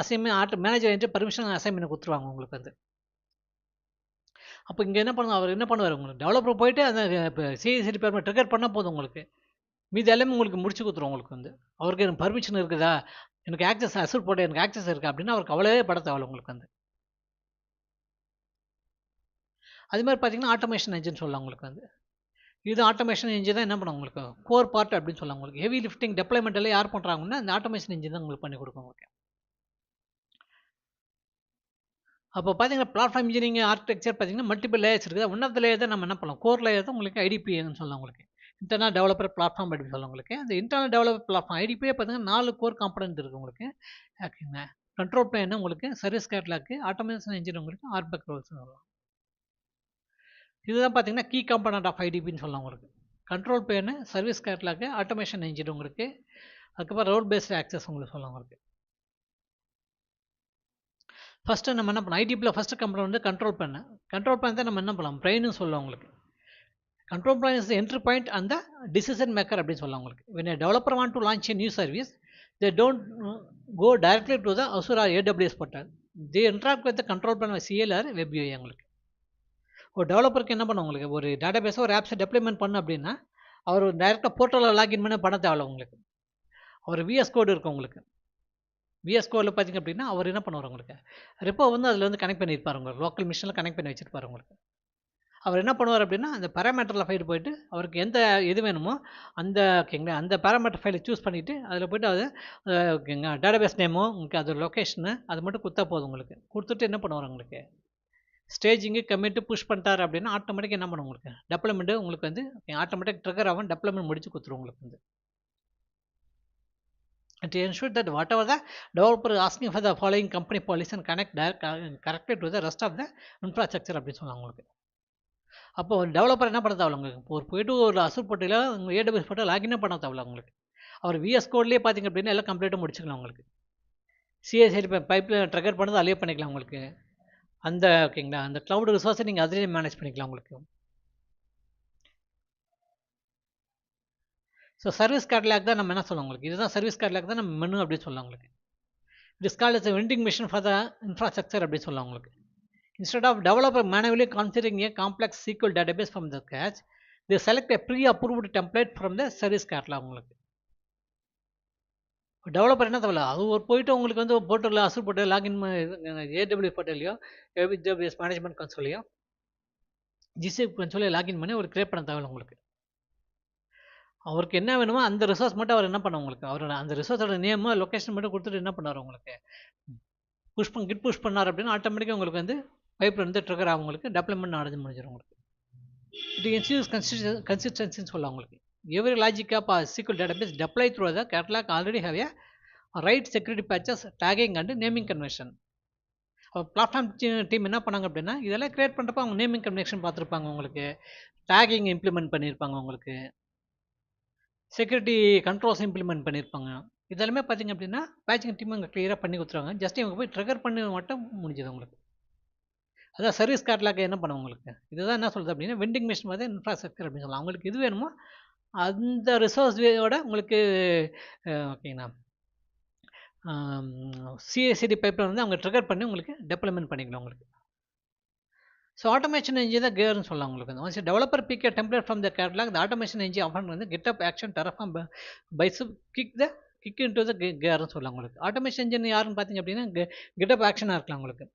assignment manager identity permission assignment கொடுத்துருவாங்க உங்களுக்கு வந்து. அப்போ இங்கே என்ன பண்ணுவாங்க, அவர் என்ன பண்ணுவார் உங்களுக்கு டெவலப்பர் போயிட்டு அந்த இப்போ சிஎஸ்சி டிபார்ட்மெண்ட் ட்ரிகர் பண்ணால் போதும் உங்களுக்கு. மீது எல்லாமே உங்களுக்கு முடிச்சு கொடுத்துரும் உங்களுக்கு வந்து. அவருக்கு எனக்கு பர்மிஷன் இருக்குதா, எனக்கு ஆக்சஸ் அசூர் போட்டு எனக்கு ஆக்சஸ் இருக்கா அப்படின்னா அவருக்கு அவ்வளோவே பட தேவை உங்களுக்கு வந்து. அது மாதிரி பார்த்தீங்கன்னா ஆட்டோமேஷன் என்ஜின் சொல்லலாம் உங்களுக்கு வந்து. இது ஆட்டோமேஷன் என்ஜின் தான் என்ன பண்ணும் உங்களுக்கு கோர் பார்ட் அப்படின்னு சொல்லலாம் உங்களுக்கு. ஹெவி லிஃப்டிங் டெப்ளாய்மெண்ட் எல்லாம் யார் பண்ணுறாங்கன்னா அந்த ஆட்டோமேஷன் என்ஜின் தான் உங்களுக்கு பண்ணி கொடுக்கும் உங்களுக்கு. அப்போ பார்த்தீங்கன்னா பிளாட்ஃபார்ம் இன்ஜினியரிங் ஆர்கிடெக்சர் பார்த்தீங்கன்னா மல்டிபிள் லேயர்ஸ் இருக்குது. ஒன் ஆஃப் த லேயர் தான் நம்ம என்ன பண்ணலாம், கோர் லேயர் தான் உங்களுக்கு ஐடிபின்னு சொல்லலாம் உங்களுக்கு. இன்டர்னல் டெவலப்பர் பிளாட்ஃபார்ம் அப்படின்னு சொல்லலாம் உங்களுக்கு. அந்த இன்டர்னல் டெவலப்பர் பிளாட்ஃபார்ம் ஐடிபியே பார்த்தீங்கன்னா 4 கோர் காம்பனன்ட் இருக்குது உங்களுக்கு. ஓகேங்க, கண்ட்ரோல் பிளேன் உங்களுக்கு, சர்வீஸ் கேட்லாக்கு, ஆட்டோமேஷன் என்ஜின் உங்களுக்கு, ஆர்பேக் ரோல்ஸ் சொல்லலாம். இதுதான் பார்த்தீங்கன்னா கீ காம்பனன்ட் ஆஃப் ஐடிபின்னு சொல்லலாம் உங்களுக்கு. Control plane, service catalogue, automation engine உங்களுக்கு, அதுக்கப்புறம் ரோல் பேஸ்டு ஆக்சஸ் உங்களுக்கு சொல்லலாம் உங்களுக்கு. ஃபஸ்ட்டு நம்ம என்ன பண்ணலாம், ஐடிபியில் ஃபஸ்ட்டு கம்பெனி வந்து கண்ட்ரோல் பிளான். கண்ட்ரோல் பிளான் தான் நம்ம என்ன பண்ணலாம் பிரெயின்னு சொல்லலாம் உங்களுக்கு. Control plan is entry point அந்த டிசிஷன் மேக்கர் அப்படின்னு சொல்லலாம் உங்களுக்கு. when a developer want to launch a new service, they don't go directly to the Azure or AWS portal. They interact with the control plan with CL or WebUI உங்களுக்கு. ஒரு டெவலப்பருக்கு என்ன பண்ண உங்களுக்கு ஒரு டேட்டாபேஸை ஒரு ஆப்ஸை டெப்ளாய்மெண்ட் பண்ண அப்படின்னா அவர் டைரெக்டாக போர்ட்டலில் லாகின் பண்ண தேவையில்ல உங்களுக்கு. அவர் விஎஸ் கோடு இருக்கும் உங்களுக்கு. விஎஸ் கோடில் பார்த்தீங்க அப்படின்னா அவர் என்ன பண்ணுவார் உங்களுக்கு ரெப்போ வந்து அதில் வந்து கனெக்ட் பண்ணியிருப்பார் உங்களுக்கு. லோக்கல் மிஷினில் கனெக்ட் பண்ணி வச்சுருப்பார் உங்களுக்கு. அவர் என்ன பண்ணுவார் அப்படின்னா அந்த பேராமீட்டரில் ஃபைல் போய்ட்டு அவருக்கு எந்த இது வேணுமோ அந்த ஓகேங்களா அந்த பேராமீட்டர் ஃபைலை சூஸ் பண்ணிவிட்டு அதில் போய்ட்டு அது ஓகேங்க டேட்டாபேஸ் நேமோ உங்களுக்கு அது லொக்கேஷனு அது மட்டும் கொடுத்தா போதும் உங்களுக்கு. கொடுத்துட்டு என்ன பண்ணுவார் உங்களுக்கு ஸ்டேஜிங்கு கம்மிட்டு புஷ் பண்ணிட்டார் அப்படின்னா ஆட்டோமேட்டிக் என்ன பண்ணும் உங்களுக்கு டெப்ளாய்மெண்ட்டு உங்களுக்கு வந்து ஆட்டோமேட்டிக் ட்ரிகர் ஆகும், டெப்ளாய்மெண்ட் முடிச்சு கொடுத்துரும் உங்களுக்கு வந்து. To ensure that whatever the developer is asking for the following company policy and connect correctly to the rest of the infrastructure அப்படின்னு சொன்னாங்க உங்களுக்கு. அப்போ ஒரு டெவலப்பர் என்ன பண்ண தேவையில்ல உங்களுக்கு ஒரு போய்ட்டு ஒரு அசூர் போர்ட்டில் உங்கள் ஏடபிள்யூஎஸ் போர்ட்டில் லாகினே பண்ண தேவையில்ல உங்களுக்கு. அவர் விஎஸ் கோட்லேயே பார்த்தீங்க அப்படின்னா எல்லாம் கம்ப்ளீட்டாக முடிச்சுக்கலாம் உங்களுக்கு. சிஎஸ்ஐ பைப்பில் ட்ரிகர் பண்ணது அலையே பண்ணிக்கலாம் உங்களுக்கு. அந்த ஓகேங்களா அந்த க்ளவுட் ரிசோர்ஸை நீங்கள் அதிலே மேனேஜ் பண்ணிக்கலாம் உங்களுக்கு. ஸோ சர்வீஸ் கேட்லாக் தான் நம்ம என்ன சொல்லலாம் உங்களுக்கு. இதுதான் சர்வீஸ் கேட்லாக் தான் நம்ம மெனு அப்படின்னு சொல்லலாம் உங்களுக்கு. It is called as a vending machine for the infrastructure அப்படின்னு சொல்லலாம் உங்களுக்கு. Instead of developer manually configuring a complex SQL database from the scratch, they select a pre-approved template from the service catalog உங்களுக்கு. Developer என்ன தேவையில்ல அது ஒரு போய்ட்டு உங்களுக்கு வந்து போர்ட்டலில் அசூர் போர்ட்டல் லாகின் ஏடபிள்யூ போர்ட்டலையோ ஏடபிள்யூஎஸ் மேனேஜ்மெண்ட் கன்சோலையோ ஜிசிபி கன்சோலையோ லாகின் பண்ணி ஒரு கிரியேட் பண்ண தேவையில்ல உங்களுக்கு. அவருக்கு என்ன வேணுமோ அந்த ரிசோர்ஸ் மட்டும் அவர் என்ன பண்ண உங்களுக்கு அவரோட அந்த ரிசோர்ஸோட நேமோ லொக்கேஷன் மட்டும் கொடுத்துட்டு என்ன பண்ணார் உங்களுக்கு புஷ் பண்ணார் அப்படின்னா ஆட்டோமேட்டிக்காக உங்களுக்கு வந்து பைப்பில் வந்து ட்ரிகர் ஆகும் உங்களுக்கு டெப்ளாய்மெண்ட் நடந்து முடிஞ்சிடும் உங்களுக்கு. இது என்சியூஸ் கன்சிஸ்டன்சின்னு சொல்லலாம் உங்களுக்கு. Every logic of SQL database deploy through the catalog already have a right security patches, tagging and naming convention. Platform team என்ன பண்ணாங்க அப்படின்னா இதெல்லாம் கிரியேட் பண்ணுறப்ப அவங்க நேமிங் கன்வென்ஷன் பார்த்துருப்பாங்க உங்களுக்கு, டேகிங் இம்ப்ளிமெண்ட் பண்ணியிருப்பாங்க உங்களுக்கு, செக்யூரிட்டி கண்ட்ரோல்ஸ் இம்ப்ளிமெண்ட் பண்ணியிருப்பாங்க. இதெல்லாமே பார்த்தீங்க அப்படின்னா பேட்சிங் டீம் அங்கே கிளியராக பண்ணி கொடுத்துருவாங்க. ஜஸ்ட் இவங்க போய் ட்ரிகர் பண்ணி மட்டும் முடிஞ்சது உங்களுக்கு. அதான் சர்வீஸ் கேட்லாக் என்ன பண்ணுவோம் உங்களுக்கு. இதுதான் என்ன சொல்கிறது அப்படின்னா வெண்டிங் மிஷின் மாதிரி இன்ஃப்ராஸ்ட்ரக்சர் அப்படின்னு சொல்லலாம். அவங்களுக்கு இது வேணுமோ அந்த ரிசோர்ஸோட உங்களுக்கு ஓகேங்கண்ணா சிஎஸ்சிடி பைப்பில் வந்து அவங்க ட்ரிகர் பண்ணி உங்களுக்கு டெப்ளாய்மெண்ட் பண்ணிக்கலாம் உங்களுக்கு. ஸோ ஆட்டோமேஷன் என்ஜின் தான் கேர்னு சொல்லலாம் உங்களுக்கு. Once developer pick template from the catalog the automation engine offer வந்து GitHub ஆக்ஷன் டெரஃபார்ம் பைஸ் கிக் இன்டு த கேர்னு சொல்லலாம் உங்களுக்கு. ஆட்டோமேஷன் என்ஜின் யாருன்னு பார்த்தீங்க அப்படின்னா GitHub ஆக்ஷனாக இருக்கலாம் உங்களுக்கு.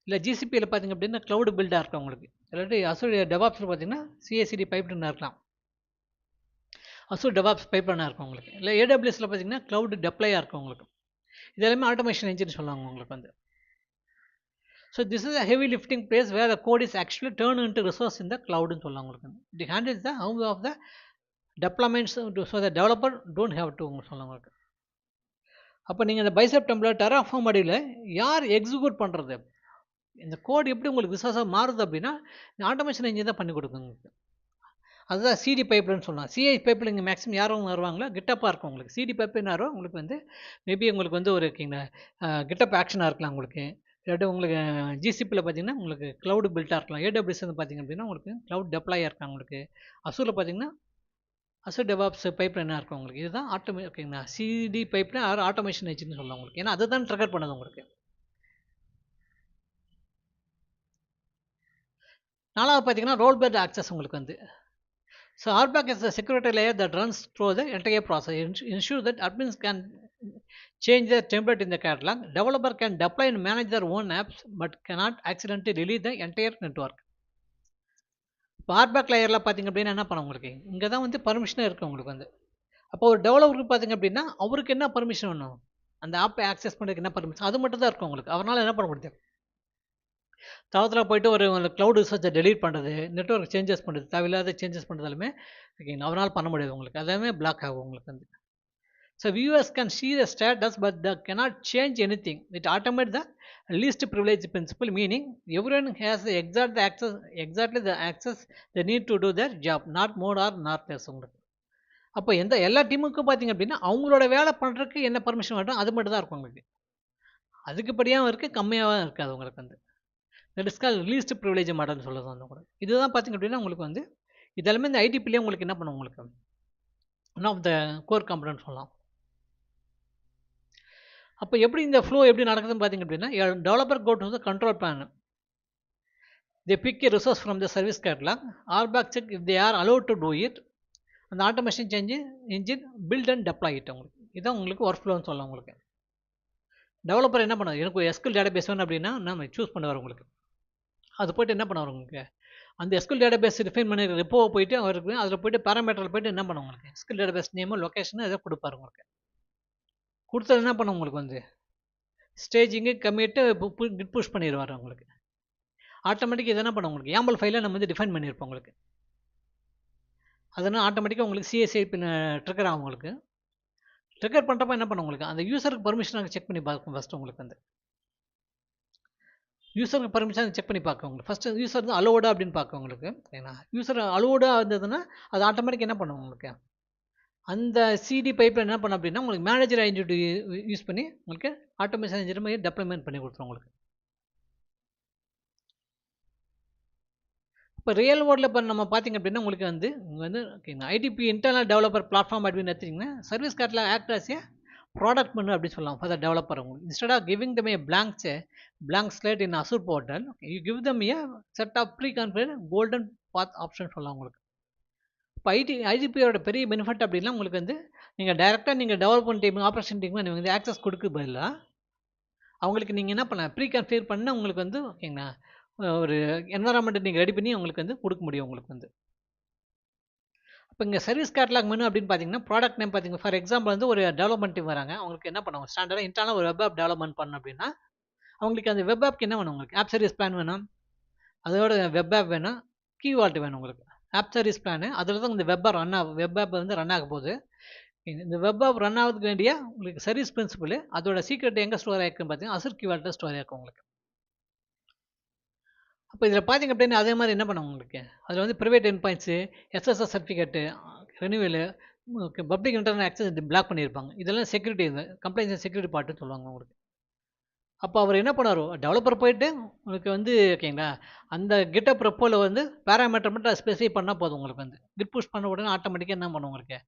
இல்லை ஜிசிபியில் பார்த்தீங்க அப்படின்னா க்ளவுட் பில்டாக இருக்கும் உங்களுக்கு. இல்லாட்டி அசூர் டெவாப்ஸில் பார்த்தீங்கன்னா சிஏசிடி பைப்லைனாக இருக்கலாம், அசூர் டெவாப்ஸ் பைப்லைனாக இருக்கும் உங்களுக்கு. இல்லை ஏடபிள்யூஎஸில் பார்த்தீங்கன்னா க்ளவுட் டெப்ளையாக இருக்கும் உங்களுக்கு. இது எல்லாமே ஆட்டோமேஷன் இன்ஜின் சொல்லுவாங்க உங்களுக்கு வந்து. So this is a heavy lifting place where the code is actually turn into resource இந்த க்ளவுட்னு சொல்லுவாங்க உங்களுக்கு. It handles the how of the deployments so the developer don't have to சொல்லுவாங்க உங்களுக்கு. அப்போ நீங்கள் இந்த பைசெப் டெம்ப்ளேட் டெராஃபார்ம் அடியில் யார் எக்ஸிக்யூட் பண்ணுறது, இந்த கோட் எப்படி உங்களுக்கு ரிசோர்ஸாக மாறுது அப்படின்னா ஆட்டோமேஷன் இன்ஜின் தான் பண்ணி கொடுக்குங்க. அதுதான் சிடி பைப்லைன்னு சொல்லலாம். சிஐ பைப்பில் இங்கே மேக்ஸிமம் யாரும் வருவாங்களோ கிட்டப்பாக இருக்கும் உங்களுக்கு. சிடி பைப்லைன் யாரோ உங்களுக்கு வந்து மேபி உங்களுக்கு வந்து ஒரு கிட்டப் ஆக்ஷனாக இருக்கலாம் உங்களுக்கு. இல்லாட்டி உங்களுக்கு ஜிசிபியில் பார்த்தீங்கன்னா உங்களுக்கு க்ளவுட் பில்ட்டாக இருக்கலாம். ஏடபிள்யூஎஸ் வந்து பார்த்தீங்க அப்படின்னா உங்களுக்கு க்ளவுட் டெப்ளாயாக இருக்காங்க உங்களுக்கு. அசூரில் பார்த்தீங்கன்னா அசூர் டெவாப்ஸ் பைப்லைனாக இருக்கும் உங்களுக்கு. இதுதான் ஓகேங்களா CD pipeline R automation engine சொல்லலாம் உங்களுக்கு. ஏன்னா அதை தான் ட்ரிகர் பண்ணுது உங்களுக்கு. நாலாவது பார்த்தீங்கன்னா ரோல் பேக் ஆக்சஸ் உங்களுக்கு வந்து. So RBAC is the security layer that runs through the entire process. Ensure that admins can change their template in the catalog. Developer can deploy and manage their own apps, but cannot accidentally delete the entire network. இப்போ RBAC லேயரில் பார்த்தீங்க அப்படின்னா என்ன பண்ண உங்களுக்கு இங்கே தான் வந்து பர்மிஷனாக இருக்குது உங்களுக்கு வந்து. அப்போ ஒரு டெவலப்பருக்கு பார்த்தீங்க அப்படின்னா அவருக்கு என்ன பர்மிஷன் வேணும், அந்த ஆப்பை ஆக்சஸ் பண்ணுறதுக்கு என்ன பர்மிஷன், அது மட்டும் தான் இருக்கும் உங்களுக்கு. அவரால் என்ன பண்ண முடியாது, தளத்தில் போய்ட்டு ஒரு க்ளவுட் ரிசோர்ஸை டெலீட் பண்ணுறது, நெட்ஒர்க் சேஞ்சஸ் பண்ணுறது, தேவையில்லாத சேஞ்சஸ் பண்ணுறதாலுமே ஓகேங்களா அவரால் பண்ண முடியாது உங்களுக்கு. எல்லாமே பிளாக் ஆகும் உங்களுக்கு வந்து. So viewers can see the status but they cannot change anything. It automates the least privilege principle, meaning everyone has exactly the access they need to do their job, not more or not less உங்களுக்கு. அப்போ எல்லா டீமுக்கும் பார்த்தீங்க அப்படின்னா அவங்களோட வேலை பண்ணுறதுக்கு என்ன பர்மிஷன் வேணும் அது மட்டும் தான் இருக்கும் உங்களுக்கு. அதுக்குப்படியாகவும் இருக்குது, கம்மியாகவும் இருக்காது உங்களுக்கு வந்து. That is call least privilege மாடல்னு சொல்லுறது வந்து கூட. இதுதான் பார்த்தீங்க அப்படின்னா உங்களுக்கு வந்து இதெல்லாமே இந்த ஐடிபிலேயே உங்களுக்கு என்ன பண்ணுவோம் உங்களுக்கு one of the core component சொல்லலாம். அப்போ எப்படி இந்த ஃப்ளோ எப்படி நடக்குதுன்னு பார்த்தீங்க அப்படின்னா developer go to the control plan. They pick a resource from the service catalog. RBAC check if they are allowed to do it. அந்த automation engine build and deploy it உங்களுக்கு. இதான் உங்களுக்கு ஒர்க் ஃப்ளோன்னு சொல்லலாம் உங்களுக்கு. டெவலப்பர் என்ன பண்ணுவார், எனக்கு ஒரு எஸ்கியூஎல் டேட்டாபேஸ் வேணும் அப்படின்னா நம்ம சூஸ் பண்ணுவார் உங்களுக்கு. அது போய்ட்டு என்ன பண்ணுவார் உங்களுக்கு, அந்த எஸ்கியூஎல் டேட்டாபேஸ் டிஃபைன் பண்ணி ரிப்போவை போய்ட்டு அவருக்கு அதில் போய்ட்டு பேராமீட்டரில் போய்ட்டு என்ன பண்ணுவோம் உங்களுக்கு எஸ்கியூஎல் டேட்டாபேஸ் நேமோ லொக்கேஷனோ எதோ கொடுப்பாரு உங்களுக்கு. கொடுத்தது என்ன பண்ணுவோம் உங்களுக்கு வந்து ஸ்டேஜிங்கு கம்மிட்டு கிட் புஷ் பண்ணிடுவார் உங்களுக்கு. ஆட்டோமேட்டிக் இது என்ன பண்ணுவோம் உங்களுக்கு YAML ஃபைலை நம்ம வந்து டிஃபைன் பண்ணியிருப்போம் உங்களுக்கு. அதனால் ஆட்டோமேட்டிக்காக உங்களுக்கு CSI ட்ரிகர் ஆகும் உங்களுக்கு. ட்ரிகர் பண்ணுறப்ப என்ன பண்ணுவோம் உங்களுக்கு அந்த யூசருக்கு பர்மிஷன் செக் பண்ணி பார்க்கும். ஃபஸ்ட்டு உங்களுக்கு வந்து யூசருக்கு பர்மிஷன் செக் பண்ணி பார்க்க உங்களுக்கு. ஃபஸ்ட்டு யூசர் வந்து அலோடா அப்படின்னு பார்க்க உங்களுக்கு. ஏன்னா யூசர் அலோடா இருந்ததுன்னா அது ஆட்டோமேட்டிக் என்ன பண்ணுவோம் உங்களுக்கு அந்த சிடி பைப்பில் என்ன பண்ண அப்படின்னா உங்களுக்கு மேனேஜர் ஐடென்டிட்டி யூஸ் பண்ணி உங்களுக்கு ஆட்டோமேஷன் இன்ஜின் மாதிரி டெப்ளாய்மெண்ட் பண்ணி கொடுத்துரும் உங்களுக்கு. இப்போ ரியல் வேர்ல்டில் இப்போ நம்ம பார்த்திங்க அப்படின்னா உங்களுக்கு வந்து இங்கே வந்து ஓகேங்க ஐடிபி இன்டர்னல் டெவலப்பர் பிளாட்ஃபார்ம் அப்படின்னு எடுத்திங்கன்னா சர்வீஸ் கார்டில் ஆக்ட் ஆஸ் ஏ ப்ராடக்ட் பண்ணு அப்படின்னு சொல்லலாம் ஃபார் த டெவலப்பர் உங்களுக்கு. Instead of giving them a blank slate in Azure portal, you give them a set of pre-configured golden path option சொல்லலாம் உங்களுக்கு. இப்போ ஐடிபியோட பெரிய பெனிஃபிட் அப்படின்னா உங்களுக்கு வந்து நீங்கள் டைரெக்டாக நீங்கள் டெவலப்மெண்ட் டீம் ஆப்ரேஷன் டீம் நீங்கள் வந்து ஆக்சஸ் கொடுக்க பதிலாக அவங்களுக்கு நீங்கள் என்ன பண்ணலாம் ப்ரீ கன்ஃபிகர் பண்ண உங்களுக்கு வந்து ஓகேங்களா ஒரு என்வரான்மெண்ட்டை நீங்கள் ரெடி பண்ணி அவங்களுக்கு வந்து கொடுக்க முடியும் உங்களுக்கு வந்து. இப்போ இங்கே சர்வீஸ் கேட்டலாக் மெனு அப்படின்னு பார்த்தீங்கன்னா ப்ராடக்ட் நேம் பார்த்தீங்கன்னா ஃபார் எக்ஸாம்பிள் வந்து ஒரு டெவலப்மெண்ட் டீம் வராங்க, அவங்களுக்கு என்ன பண்ணுவாங்க ஸ்டாண்டர்டாக இன்டர்னலாக ஒரு வெப் ஆப் டெவலப்மெண்ட் பண்ணணும் அப்படின்னா அவங்களுக்கு அந்த வெப் ஆப்க்கு என்ன வேணும் உங்களுக்கு ஆப் சர்வீஸ் பிளான் வேணும், அதோட வெப் ஆப் வேணும், கீவால்ட் வேணும் உங்களுக்கு. ஆப் சர்வீஸ் பிளானு அதில் தான் இந்த வெப் ஆப் வந்து ரன் ஆக போகுது. இந்த வெப் ஆப் ரன் ஆகிறதுக்கு வேண்டிய உங்களுக்கு சர்வீஸ் பிரின்சிபல் அதோட சீக்ரெட் எங்கே ஸ்டோர் ஆகிருக்குன்னு பார்த்தீங்கன்னா Azure கீவால்ட்டில் ஸ்டோர் ஆகிருக்கும் உங்களுக்கு. அப்போ இதில் பார்த்தீங்க அப்படின்னா அதே மாதிரி என்ன பண்ணுவோம் உங்களுக்கு அதில் வந்து private endpoints SSL certificate renewal public internal access block பண்ணியிருப்பாங்க. இதெல்லாம் செக்யூரிட்டி கம்ப்ளைண்ட்ஸ் செக்யூரிட்டி பார்ட்டுன்னு சொல்லுவாங்க உங்களுக்கு. அப்போ அவர் என்ன பண்ணார் டெவலப்பர் போயிட்டு உங்களுக்கு வந்து ஓகேங்களா அந்த கிட்டப் ப்ரப்போவில் வந்து பேராமீட்டர் மட்டும் ஸ்பெசிஃபை பண்ணால் போதும் உங்களுக்கு வந்து கிட் புஷ் பண்ண உடனே ஆட்டோமேட்டிக்காக என்ன பண்ணும் உங்களுக்கு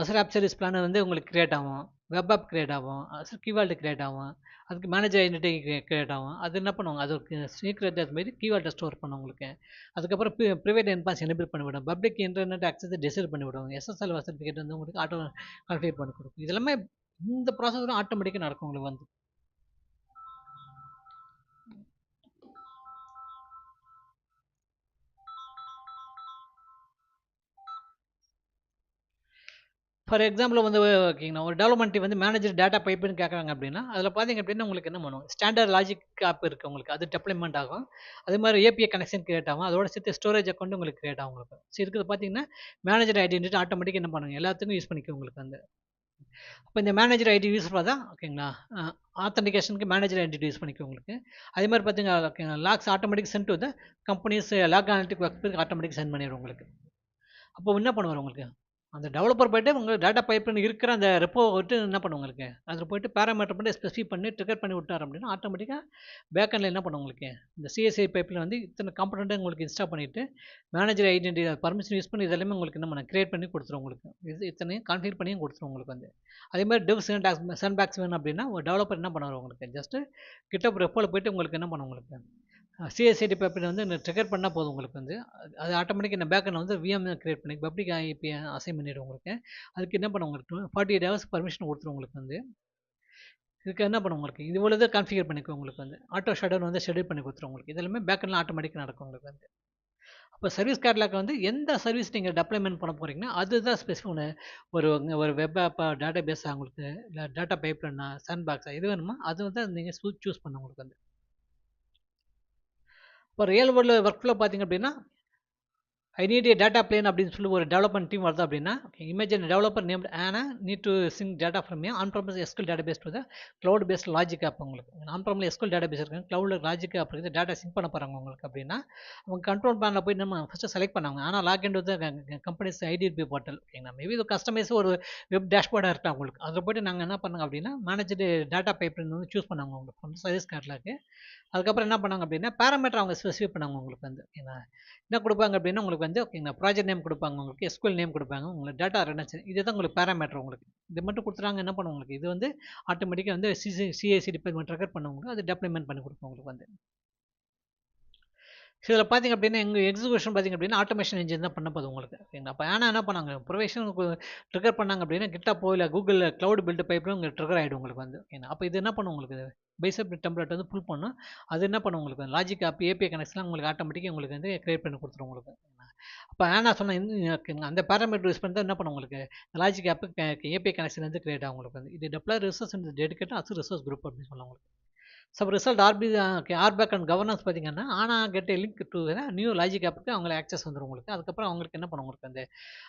Azure ஆப் சர்வீஸ் பிளான் வந்து உங்களுக்கு கிரியேட் ஆகும், வெப் ஆப் கிரியேட் ஆகும், Azure கீவால்ட் கிரியேட் ஆகும், அதுக்கு மேனேஜர் ஐடென்டிட்டி கிரியேட் ஆகும். அது என்ன பண்ணுவாங்க அதுக்கு சீக்ரெட் அது மாதிரி கீவால்ட்டை ஸ்டோர் பண்ணும் உங்களுக்கு. அதுக்கப்புறம் ப்ரைவேட் என்பாஸ் எனேபிள் பண்ணிவிடும், பப்ளிக் இன்டர்நெட் ஆக்சஸ் டிசேபிள் பண்ணிவிடுவாங்க, SSL சர்டிஃபிகேட் வந்து உங்களுக்கு ஆட்டோ கான்ஃபிகர் பண்ணி கொடுக்கும். இதெல்லாமே இந்த ப்ராசஸ் ஆட்டோமேட்டிக்காக நடக்கும் உங்களுக்கு வந்து. ஃபார் எக்ஸாம்பிள் வந்து ஓகேங்கண்ணா, ஒரு டெவலப்மெண்ட் டீம் வந்து மேனேஜர் டேட்டா பைப்னு கேட்குறாங்க அப்படின்னா, அதில் பார்த்தீங்க அப்படின்னா உங்களுக்கு என்ன பண்ணுவோம், ஸ்டாண்டர்ட் லாஜிக் ஆப் இருக்குது உங்களுக்கு, அது டெப்ளிமெண்ட் ஆகும். அதே மாதிரி ஏபிஐ கனெக்ஷன் கிரியேட் ஆகும், அதோட சேர்த்து ஸ்டோரேஜ் அக்கௌண்ட் உங்களுக்கு கிரியேட் ஆகும் உங்களுக்கு. ஸோ இதுக்கு பார்த்தீங்கன்னா மேனேஜர் ஐடென்டிட்டி ஆட்டோமேட்டிக் என்ன பண்ணுங்க, எல்லாத்துக்கும் யூஸ் பண்ணிக்கும் உங்களுக்கு வந்து. அப்போ இந்த மேனேஜர் ஐடி யூஸ் பண்ணால் தான் ஓகேங்களா, ஆத்தன்டிகேஷனுக்கு மேனேஜர் ஐடென்டிட்டி யூஸ் பண்ணிக்கும் உங்களுக்கு. அதே மாதிரி பார்த்தீங்கன்னா ஓகேங்களா, logs automatic sent to the companies log analytic work automatic sent பண்ணிடும் உங்களுக்கு. அப்போ என்ன பண்ணுவார் உங்களுக்கு, அந்த டெவலப்பர் போய்ட்டு உங்கள் டேட்டா பைப்லைன் இருக்கிற அந்த ரெப்போ விட்டு என்ன பண்ணும் உங்களுக்கு, அதில் போய்ட்டு பேராமீட்டர் பண்ணி ஸ்பெசிஃபை பண்ணி ட்ரிகர் பண்ணி விட்டார் அப்படின்னா ஆட்டோமேட்டிக்காக பேக்கெண்டில் என்ன பண்ணும் உங்களுக்கு, இந்த சிஎஸ்ஐ பைப்பில் வந்து இத்தனை காம்பனண்ட்டை உங்களுக்கு இன்ஸ்டால் பண்ணிவிட்டு மேனேஜர் ஐடென்டி பர்மிஷன் யூஸ் பண்ணி இதெல்லாமே உங்களுக்கு என்ன பண்ண கிரியேட் பண்ணி கொடுத்துரும் உங்களுக்கு. இது இத்தனையும் கான்ஃபிகர் பண்ணியும் கொடுத்துரும் உங்களுக்கு வந்து. அதே மாதிரி டெவ் சென்டாக்ஸ் வேணும் அப்படின்னா ஒரு டெவலப்பர் என்ன பண்ணுவார் உங்களுக்கு, ஜஸ்ட்டு கிட்டப் ரெப்போவில் போய்ட்டு உங்களுக்கு என்ன பண்ணும் உங்களுக்கு, சிஎஸ்சிடி பைப்பில் வந்து ட்ரிகர் பண்ணால் போதும் உங்களுக்கு வந்து. அது ஆட்டோமேட்டிக் இந்த பேக்கெண்ட் வந்து விஎம் கிரியேட் பண்ணி பப்ளிக் ஐபி அசைன் பண்ணிவிடும் உங்களுக்கு. அதுக்கு என்ன பண்ணும் உங்களுக்கு 48 ஹவர்ஸ் பர்மிஷன் கொடுத்துரும் உங்களுக்கு வந்து. இதுக்கு என்ன பண்ணும் உங்களுக்கு, இது இவ்வளோ தான் கான்ஃபிகர் பண்ணிக்கும் உங்களுக்கு வந்து. ஆட்டோ ஷெட்யூல் வந்து ஷெட்யூல் பண்ணி கொடுத்துரும் உங்களுக்கு. இதெல்லாமே பேக்கெண்டில் ஆட்டோமேட்டிக்காக நடக்கும் உங்களுக்கு வந்து. அப்போ சர்வீஸ் கேட்லாக் வந்து எந்த சர்வீஸ் நீங்கள் டெப்ளாய்மெண்ட் பண்ண போகிறீங்கன்னா அதுதான் ஸ்பெசிஃபிக். ஒரு ஒரு வெப் ஆப்பா, டேட்டா பேஸாக உங்களுக்கு, இல்லை டேட்டா பைப்லைனா, சாண்ட் பாக்ஸாக எது வேணுமோ அது வந்து நீங்கள் சூஸ் பண்ண உங்களுக்கு வந்து. இப்போ ரியல் வேர்ல்டு ஒர்க் ஃப்ளோ பார்த்தீங்க அப்படின்னா, I need a data plane அப்படின்னு சொல்லி ஒரு டெவலப்மெண்ட் டீம் வருது அப்படின்னா, imagine developer name Anna need to sync data from on premise SQL database to the cloud based logic app உங்களுக்கு. On premise SQL database இருக்கு, cloud logic app இருக்குது, data sync பண்ண போகிறாங்க உங்களுக்கு அப்படின்னா, அவங்க கண்ட்ரோல் பேனில் போய் நம்ம ஃபஸ்ட்டு செலக்ட் பண்ணாங்க. ஆனால் லாக்இன் வந்து கம்பெனிஸ் ஐடிபி போர்ட்டல் ஓகேங்களா, மேபி இது கஸ்டமைஸ் ஒரு வெப் டேஷ்போர்டாக இருக்கலாம் உங்களுக்கு. அதில் போய்ட்டு நாங்கள் என்ன பண்ணாங்க அப்படின்னா மேனேஜர் டேட்டா பைப்லைன் வந்து சூஸ் பண்ணாங்க உங்களுக்கு வந்து சர்வீஸ் கேட்லாக்கு. அதுக்கப்புறம் என்ன பண்ணாங்க அப்படின்னா பேராமீட்டர் அவங்க ஸ்பெசிஃபை பண்ணாங்க உங்களுக்கு வந்து. என்ன கொடுப்பாங்க அப்படின்னா உங்களுக்கு வந்து ஓகேங்களா, ப்ராஜெக்ட் நேம் கொடுப்பாங்க உங்களுக்கு, எஸ்கியூஎல் நேம் கொடுப்பாங்க உங்களுக்கு, டேட்டா ரெண்டன்சி இதுதான் உங்களுக்கு பேராமீட்டர் உங்களுக்கு. இது மட்டும் கொடுத்துறாங்க என்ன பண்ணும் உங்களுக்கு, இது வந்து ஆட்டோமேட்டிக்காக வந்து சிஐசி டிபார்ட்மெண்ட் ரெக்கார்ட் பண்ணுவாங்க, அது டெப்ளாய்மெண்ட் பண்ணி கொடுப்போம் உங்களுக்கு வந்து. ஸோ இதில் பார்த்தீங்க அப்படின்னா எங்கள் எக்ஸிக்யூஷன் பார்த்தீங்க அப்படின்னா ஆட்டோமேஷன் இன்ஜின் தான் பண்ண போகுது உங்களுக்கு ஓகேங்களா. அப்போ ஆனால் என்ன பண்ணாங்க, ப்ரொவைஷன் ட்ரிகர் பண்ணாங்க அப்படின்னா கிட்டப்போ இல்லை கூகுள் க்ளவுட் பில்டு பைப்பில் உங்களுக்கு ட்ரிகர் ஆகிடும் உங்களுக்கு வந்து ஓகேங்களா. அப்போ இது என்ன பண்ணும் உங்களுக்கு, பைசப் டெம்ப்ளேட் வந்து புல் பண்ணும். அது என்ன பண்ணும் உங்களுக்கு, லாஜிக் ஆப் ஏபிஐ கனெக்ஷன்லாம் உங்களுக்கு ஆட்டோமேட்டிக்காக உங்களுக்கு வந்து கிரியேட் பண்ணி கொடுத்துரும் உங்களுக்கு. அப்போ நான் சொன்னேன் அந்த பேராமீட்டர் யூஸ் பண்ணி தான் என்ன பண்ணும் உங்களுக்கு, லாஜிக் ஆப்பு ஏபிஐ கனெக்ஷன் வந்து கிரியேட் ஆகும் உங்களுக்கு வந்து. இது டெப்ளாய் ரிசோர்ஸ் இந்த டெடிகேட் அஸ் ரிசோர்ஸ் குரூப் அப்படின்னு சொல்லுவாங்க உங்களுக்கு. So result RBAC and governance பார்த்தீங்கன்னா ஆனால் get link to new logic ஆப்புக்கு அவங்களுக்கு ஆக்சஸ் வந்துடும் உங்களுக்கு. அதுக்கப்புறம் அவங்களுக்கு என்ன பண்ணும் உங்களுக்கு அந்த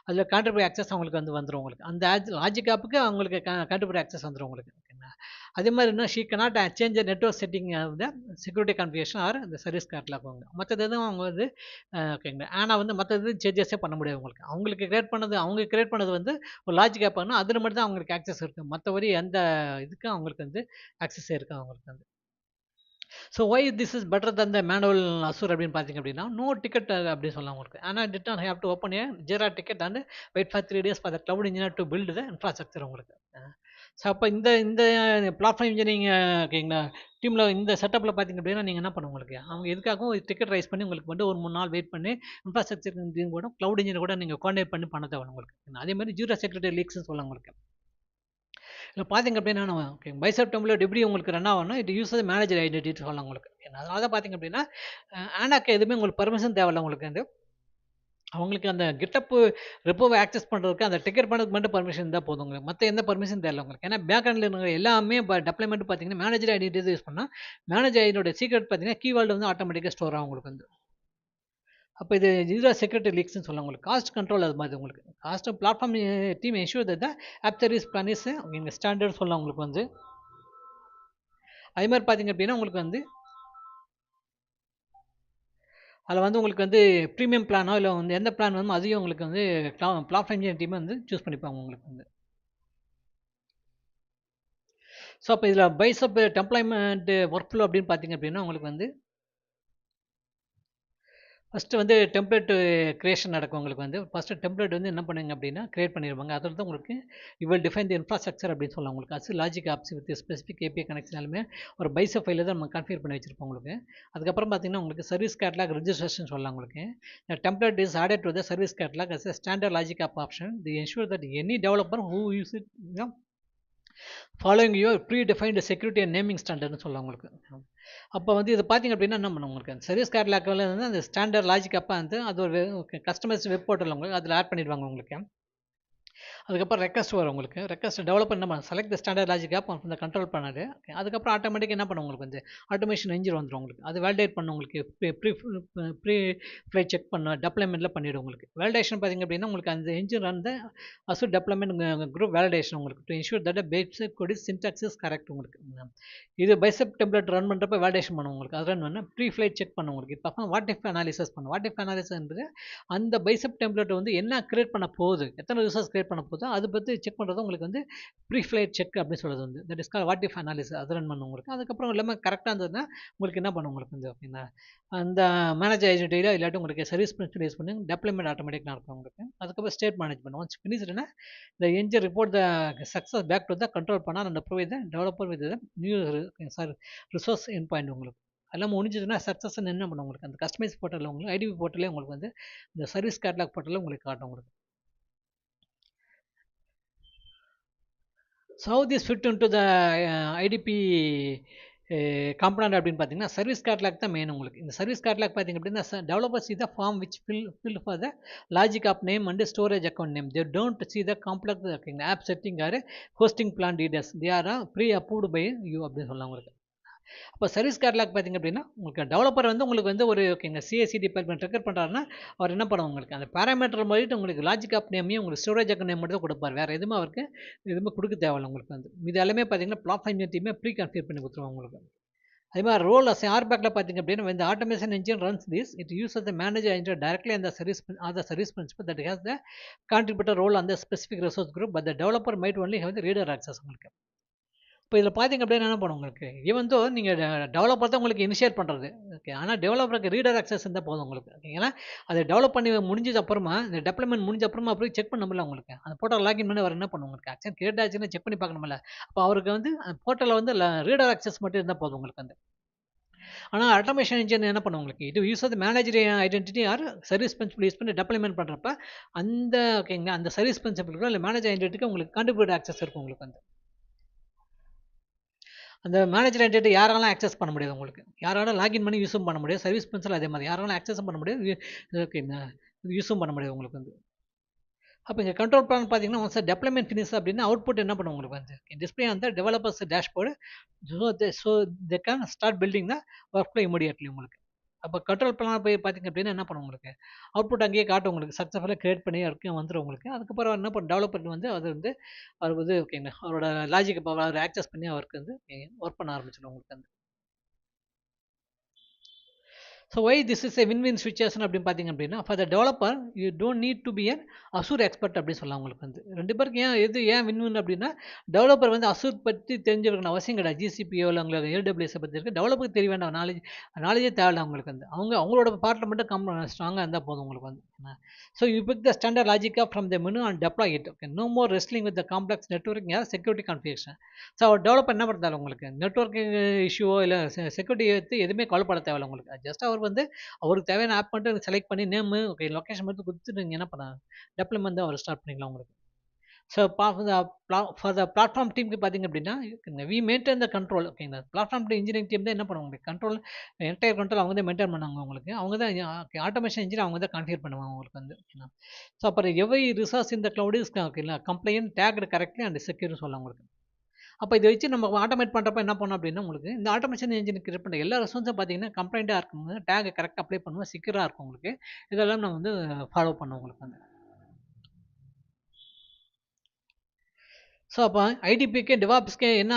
அதில் கான்ட்ரிபியூட் ஆக்சஸ் அவங்களுக்கு வந்து வந்துடும் உங்களுக்கு. அந்த லாஜிக் ஆப்புக்கு அவங்களுக்கு கான்ட்ரிபியூட் ஆக்சஸ் வந்துடும் உங்களுக்கு ஓகேங்களா. அதே மாதிரி இன்னும் she cannot change network setting the security configuration or இந்த சர்வீஸ் கேட்லாக் அவங்க மற்றது எதுவும் அவங்க வந்து ஓகேங்களா. ஆனால் வந்து மற்றது சேஞ்சஸே பண்ண முடியாது உங்களுக்கு. அவங்க கிரியேட் பண்ணது வந்து ஒரு லாஜிக் ஆப் ஆனால் அதில் மட்டும் தான் அவங்களுக்கு ஆக்சஸ் இருக்குது, மற்றபடி எந்த இதுக்கும் அவங்களுக்கு வந்து ஆக்சஸ் இருக்குது அவங்களுக்கு வந்து. So why this is better than the manual Azure அப்படின்னு பார்த்தீங்க அப்படின்னா, நோ டிக்கெட் அப்படின்னு சொல்லலாம் உங்களுக்கு. ஆனால் did not have to open a Jira ticket and wait for 3 days for the cloud engineer to build the infrastructure உங்களுக்கு. So அப்போ இந்த இந்த பிளாட்ஃபார்ம் இன்ஜினியரிங் ஓகேங்களா டீமில் இந்த செட்டப்பில் பார்த்தீங்க அப்படின்னா நீங்கள் என்ன பண்ணுங்க உங்களுக்கு, அவங்க எதுக்காகவும் டிக்கெட் ரைஸ் பண்ணி உங்களுக்கு வந்து ஒரு 3 நாள் வெயிட் பண்ணி இன்ஃப்ராஸ்ட்ரக்சர் இன்ஜினியர் கூட கிளவுட் இன்ஜினியர் கூட நீங்கள் கோஆர்டினேட் பண்ணி பண்ண தேவை உங்களுக்கு. அதே மாதிரி ஜீரோ செக்யூரிட்டி லீக்ஸ்னு சொல்லலாம் உங்களுக்கு. இல்லை பார்த்தீங்க அப்படின்னா ஓகே பைசப் டெம்ப்ளேட் எப்படி உங்களுக்கு ரன் ஆகணும், இது யூஸ் மேனேஜர் ஐடென்டிட்டி சொல்லலாம் உங்களுக்கு. அதனால தான் பார்த்தீங்க அப்படின்னா ஆனாக்கு எதுவுமே உங்களுக்கு பர்மிஷன் தேவையில்ல உங்களுக்கு வந்து. அவங்களுக்கு அந்த கிட்டப்பு ரெப்போவை ஆக்சஸ் பண்ணுறதுக்கு அந்த டிக்கெட் பண்ணுறதுக்கு மட்டும் பர்மிஷன் தான் போதும் உங்களுக்கு, மற்ற எந்த பர்மிஷன் தேவையில்ல உங்களுக்கு. ஏன்னா பேக்ஹண்டில் இருக்கிற எல்லாமே இப்போ டெப்ளாய்மெண்ட் பார்த்தீங்கன்னா மேனேஜர் ஐடென்டிட்டி யூஸ் பண்ணால் மேனேஜர் ஐடியோட சீக்ரெட் பார்த்தீங்கன்னா கீவேர்டு வந்து ஆட்டோமேட்டிக்காக ஸ்டோர் ஆகும் உங்களுக்கு வந்து. அப்போ இது ஜீரோ செக்யூரிட்டி லீக்ஸ்னு சொல்லலாம் உங்களுக்கு. காஸ்ட் கண்ட்ரோல் அது மாதிரி உங்களுக்கு. Cost platform team ensure that app service plan is இங்கே ஸ்டாண்டர்ட் சொல்லலாம் உங்களுக்கு வந்து. அதே மாதிரி பார்த்தீங்க அப்படின்னா உங்களுக்கு வந்து அதில் வந்து உங்களுக்கு வந்து ப்ரீமியம் பிளானோ இல்லை வந்து எந்த பிளான் வேணுமோ அதையும் உங்களுக்கு வந்து பிளாட்ஃபார்ம் இன்ஜினியர் டீம் வந்து சூஸ் பண்ணிப்பாங்க உங்களுக்கு வந்து. ஸோ அப்போ இதில் பைசப் டெம்ப்ளாய்மெண்ட் ஒர்க் ஃப்ளோ அப்படின்னு பார்த்தீங்க அப்படின்னா உங்களுக்கு வந்து ஃபஸ்ட்டு வந்து டெம்ப்ளேட் கிரியேஷன் நடக்கும் உங்களுக்கு வந்து. ஃபஸ்ட்டு டெம்ப்ளேட் வந்து என்ன பண்ணுங்க அப்படின்னா கிரியேட் பண்ணிடுவாங்க. அதில் தான் உங்களுக்கு வில் டிஃபைன் தி இன்ஃப்ராஸ்ட்ரக்சர் அப்படின்னு சொல்லலாம் உங்களுக்கு. As logic apps with specific API கனெக்ஷனாலுமே ஒரு பைசப் ஃபைலில் தான் நம்ம கன்ஃபிகர் பண்ணி வச்சிருப்போம் உங்களுக்கு. அதுக்கப்புறம் பார்த்தீங்கன்னா உங்களுக்கு சர்வீஸ் கேட்லாக் ரெஜிஸ்ட்ரேஷன் சொல்லலாம் உங்களுக்கு. Template is added to the service catalog as standard logic app option the ensure that any developer who use it following your predefined security and naming ஸ்டாண்டர்ட்னு சொல்லலாம் உங்களுக்கு. அப்போ வந்து இது பார்த்தீங்க அப்படின்னா என்ன பண்ணும் உங்களுக்கு, சர்வீஸ் கேட்லாக்கில் வந்து அந்த ஸ்டாண்டர்ட் லாஜிக் அப்போ வந்து அது ஒரு கஸ்டமைஸ்ட் வெப் போர்ட்டல் உங்களுக்கு அதில் ஆட் பண்ணிடுவாங்க உங்களுக்கு. அதுக்கப்புறம் ரெக்வஸ்ட் வரும் உங்களுக்கு. ரெக்வஸ்ட் டெவலப்பர் என்ன பண்ண select the standard logic app அந்த கண்ட்ரோல் பண்ணாரு. அதுக்கப்புறம் ஆட்டோமேட்டிக் என்ன பண்ணும் உங்களுக்கு வந்து ஆட்டோமேஷன் என்ஜின் வந்துடும் உங்களுக்கு. அது வேலிடேட் பண்ணும் உங்களுக்கு. ப்ரீ ஃப்ளைட் செக் பண்ண டெப்ளாய்மெண்ட்ல பண்ணிடும் உங்களுக்கு. வேலிடேஷன் பார்த்தீங்க அப்படின்னா உங்களுக்கு அந்த என்ஜின் வந்து அசூர் டெப்ளாய்மெண்ட் குரூப் வேலிடேஷன் உங்களுக்கு to ensure that basic code is syntax is correct உங்களுக்கு. இது பைசெப் டெம்ப்ளேட் ரன் பண்ணுறப்ப வேலிடேஷன் பண்ணும் உங்களுக்கு. அது ரன் பண்ண ப்ரீ ஃப்ளைட் செக் பண்ணும் உங்களுக்கு. இப்போ வாட் இஃப் அனாலிசிஸ் பண்ணும். வாட் இஃப் அனாலிசிஸ் என்பது அந்த பைசெப் டெம்ப்ளேட் வந்து என்ன கிரியேட் பண்ண போகுது, எத்தனை ரிசோர்ஸ் கிரியேட் பண்ண போதோ அதை பற்றி செக் பண்ணுறது உங்களுக்கு வந்து ப்ரீ ஃப்ளைட் செக் அப்படின்னு சொல்கிறது வந்து that is call what if analysis. அது ரன் பண்ணும் உங்களுக்கு. அதுக்கப்புறம் எல்லாமே கரெக்டாக இருந்ததுன்னா உங்களுக்கு என்ன பண்ணும் உங்களுக்கு வந்து அப்படின்னா அந்த மேனேஜர் ஐடென்டிட்டியில் இல்லாட்டி உங்களுக்கு சர்வீஸ் பிரின்சிபல் யூஸ் பண்ணி டெப்ளாய்மெண்ட் ஆட்டோமேட்டிக் நடக்கும் உங்களுக்கு. அதுக்கப்புறம் ஸ்டேட் மேனேஜ்மெண்ட் ஒன்ஸ் ஃபினிஷ்டுனா the engine report the success back to the control panel and provide the developer with the new resource endpoint உங்களுக்கு. எல்லாம் முடிஞ்சதுன்னா சக்ஸஸ் என்ன பண்ணும் உங்களுக்கு அந்த கஸ்டமைஸ் போர்ட்டலில் உங்களுக்கு ஐடிபி போர்ட்டலே உங்களுக்கு வந்து இந்த சர்வீஸ் கேட்லாக் போர்ட்டலில் உங்களுக்கு காட்டும் உங்களுக்கு. So how this fit into the IDP component அப்படின்னு பார்த்தீங்கன்னா சர்வீஸ் கேட்லாக் தான் மெயின் உங்களுக்கு. இந்த சர்வீஸ் கேட்லாக் பார்த்தீங்க அப்படின்னா developer see the form which fill for the logic of name and storage account name. They don't see the complex app setting or hosting plan details. They are pre-approved by you அப்படின்னு சொல்லலாம் உங்களுக்கு. அப்போ service catalogue பார்த்தீங்க அப்படின்னா உங்களுக்கு developer வந்து உங்களுக்கு வந்து ஒரு ஓகேங்க சிஎஸ்சி டிபார்ட்மெண்ட் ட்ரிகர் பண்ணுறாருன்னா அவர் என்ன பண்ணுவாங்க உங்களுக்கு அந்த பேராமீட்டர் மாதிரி உங்களுக்கு லாஜிக் ஆப் நேமையும் உங்களுக்கு ஸ்டோரேஜ் அக்கௌண்ட் நேம் மட்டும் தான் கொடுப்பார். வேறு எதுவுமே அவருக்கு எதுவுமே கொடுக்க தேவையில்லை உங்களுக்கு வந்து. இது எல்லாமே பார்த்தீங்கன்னா பிளாட்ஃபார்ம் டீமே ப்ரீ கன்ஃபிகர் பண்ணி கொடுத்துருவாங்க உங்களுக்கு. அதே மாதிரி ரோல் அஸ் ஆர்பேக்கில் பார்த்தீங்க அப்படின்னா இந்த automation engine runs this it use the manager engine directly அந்த service or service principal that has the contributor role அந்த specific resource group but the developer might only have the reader access உங்களுக்கு. இப்போ இதில் பார்த்தீங்க அப்படின்னா என்ன பண்ணும் உங்களுக்கு ஈவன் தோ நீங்கள் டெவலப்பர் தான் உங்களுக்கு இனிஷியேட் பண்ணுறது ஓகே. ஆனால் டெவலப்பருக்கு ரீடர் ஆக்சஸ் இருந்தால் போதும் உங்களுக்கு ஓகேங்களா. அதை டெவலப் பண்ணி முடிஞ்சது அப்புறமா இந்த டெப்ளாய்மெண்ட் முடிஞ்ச அப்புறமா அப்படி செக் பண்ண முடியல உங்களுக்கு. அந்த போர்ட்டல் லாகின் பண்ணி அவர் என்ன பண்ணும் உங்களுக்கு ஆக்சன் கிரியேட் ஆச்சுன்னா செக் பண்ணி பார்க்கணும்ல. அப்போ அவருக்கு வந்து அந்த போர்ட்டலில் வந்து ரீடர் ஆக்சஸ் மட்டும் இருந்தால் போதும் உங்களுக்கு வந்து. ஆனால் ஆட்டோமேஷன் இன்ஜின் என்ன பண்ணும் உங்களுக்கு இது use of manager identity or service principal use பண்ணி டெப்ளாய்மெண்ட் பண்ணுறப்ப அந்த ஓகேங்களா அந்த சர்வீஸ் பிரின்சிபலுக்கு இல்லை மேனேஜர் ஐடென்டிட்டிக்கு உங்களுக்கு கான்ட்ரிபியூட் ஆக்சஸ் இருக்கும் உங்களுக்கு வந்து. அந்த மேனேஜர் ஐடென்டிட்டி யாராலும் ஆக்சஸ் பண்ண முடியாது உங்களுக்கு. யாராலும் லாகின் பண்ணி யூஸும் பண்ண முடியாது. சர்வீஸ் பிரின்சிபல் அதே மாதிரி யாராலும் ஆக்சஸும் பண்ண முடியாது ஓகேங்க யூஸும் பண்ண முடியாது உங்களுக்கு வந்து. அப்போ இங்கே கண்ட்ரோல் பிளான் பார்த்தீங்கன்னா ஒன்ஸ் டெப்ளாய்மெண்ட் ஃபினிஷ் அப்படின்னா அவுட்புட் என்ன பண்ணும் உங்களுக்கு வந்து டிஸ்பிளே அந்த developers dashboard so they can start building the work flow immediately உங்களுக்கு. அப்போ கண்ட்ரோல் பிளான் போய் பார்த்தீங்க அப்படின்னா என்ன பண்ணும் உங்களுக்கு அவுட்புட் அங்கேயே காட்டும் உங்களுக்கு சக்ஸஸ்ஃபுல்லாக கிரியேட் பண்ணி இருக்கு வந்துடும் உங்களுக்கு. அதுக்கப்புறம் என்ன பண்ணும் டெவலப்பர் வந்து அது வந்து அவர் வந்து ஓகேங்க அவரோட லாஜிக் அவர் ஆக்சஸ் பண்ணி அவருக்கு வந்து ஒர்க் பண்ண ஆரம்பிச்சிடும் உங்களுக்கு வந்து. So why this is a win situation அப்படின்னு பார்த்தீங்க அப்படின்னா for the developer you don't need to be an Azure expert அப்படின்னு சொல்லலாம் உங்களுக்கு வந்து. ரெண்டு பேருக்கு ஏன் வின் அப்படின்னா டெவலப்பர் வந்து அசூர் பற்றி தெரிஞ்சிருக்கணும் அவசியம் கிடையாது. ஜிசிபியோ இல்லை உங்களுக்கு ஏடபிள்யூஎஸை பற்றி இருக்குது டெவலப்பருக்கு தெரிய வேண்டாம் நாலேஜே தேவையில்லை அவங்களுக்கு வந்து. அவங்களோட பார்ட்டில் மட்டும் ஸ்ட்ராங்காக இருந்தால் போதும் உங்களுக்கு வந்து. So you pick the standard logic from the menu and deploy it okay. No more wrestling with the complex networking or security configuration. So our developer என்ன பண்ணுறாரு உங்களுக்கு நெட்ஒர்க்கிங் இஷ்யூவோ இல்லை செக்யூரிட்டி எடுத்து எதுவுமே கவலைப்பட தேவையில்லை உங்களுக்கு. ஜஸ்ட் அவர் வந்து அவருக்கு தேவையான ஆப் மட்டும் செலக்ட் பண்ணி நேமு ஓகே லொக்கேஷன் மட்டும் கொடுத்துட்டு நீங்கள் என்ன பண்ணலாம் டெப்ளாய்மெண்ட் தான் அவர் ஸ்டார்ட் பண்ணிக்கலாம் உங்களுக்கு. ஸோ ஃபார் த பிளாட்ஃபார்ம் டீமுக்கு பார்த்தீங்க அப்படின்னா வி மெயின்டைன் த கண்ட்ரோல் ஓகேங்களா. பிளாட்ஃபார்ம் இன்ஜினியரிங் டீம் தான் என்ன பண்ணுவாங்க கண்ட்ரோல் என்டையர் கண்ட்ரோல் அவங்க தான் மெயின்டைன் பண்ணுவாங்க உங்களுக்கு. அவங்க தான் ஆட்டோமேஷன் இன்ஜின் அவங்க தான் கான்ஃபிகர் பண்ணுவாங்க உங்களுக்கு வந்து ஓகேங்களா. ஸோ அப்புறம் எவ்ரி ரிசோர்ஸ் இந்த கிளவுட் இஸ் ஓகேங்களா கம்ப்ளைண்ட் டேக்டு கரெக்ட்லி அண்ட் செக்யூர்னு சொல்லலாம் உங்களுக்கு. அப்போ இதை வச்சு நம்ம ஆட்டோமேட் பண்ணுறப்ப என்ன பண்ணோம் அப்படின்னா உங்களுக்கு இந்த ஆட்டோமேஷன் இன்ஜின் கிரியேட் பண்ணுற எல்லா ரெஸ்பான்ஸும் பார்த்தீங்கன்னா கம்ப்ளைண்ட்டாக இருக்கும் டேக் கரெக்டாக அப்ளை பண்ணுவோம் செக்யூராக இருக்கும் உங்களுக்கு. இதெல்லாம் நம்ம வந்து ஃபாலோ பண்ணுவோம் உங்களுக்கு வந்து. ஸோ அப்போ ஐடிபிக்கு டிவாப்ஸ்க்கு என்ன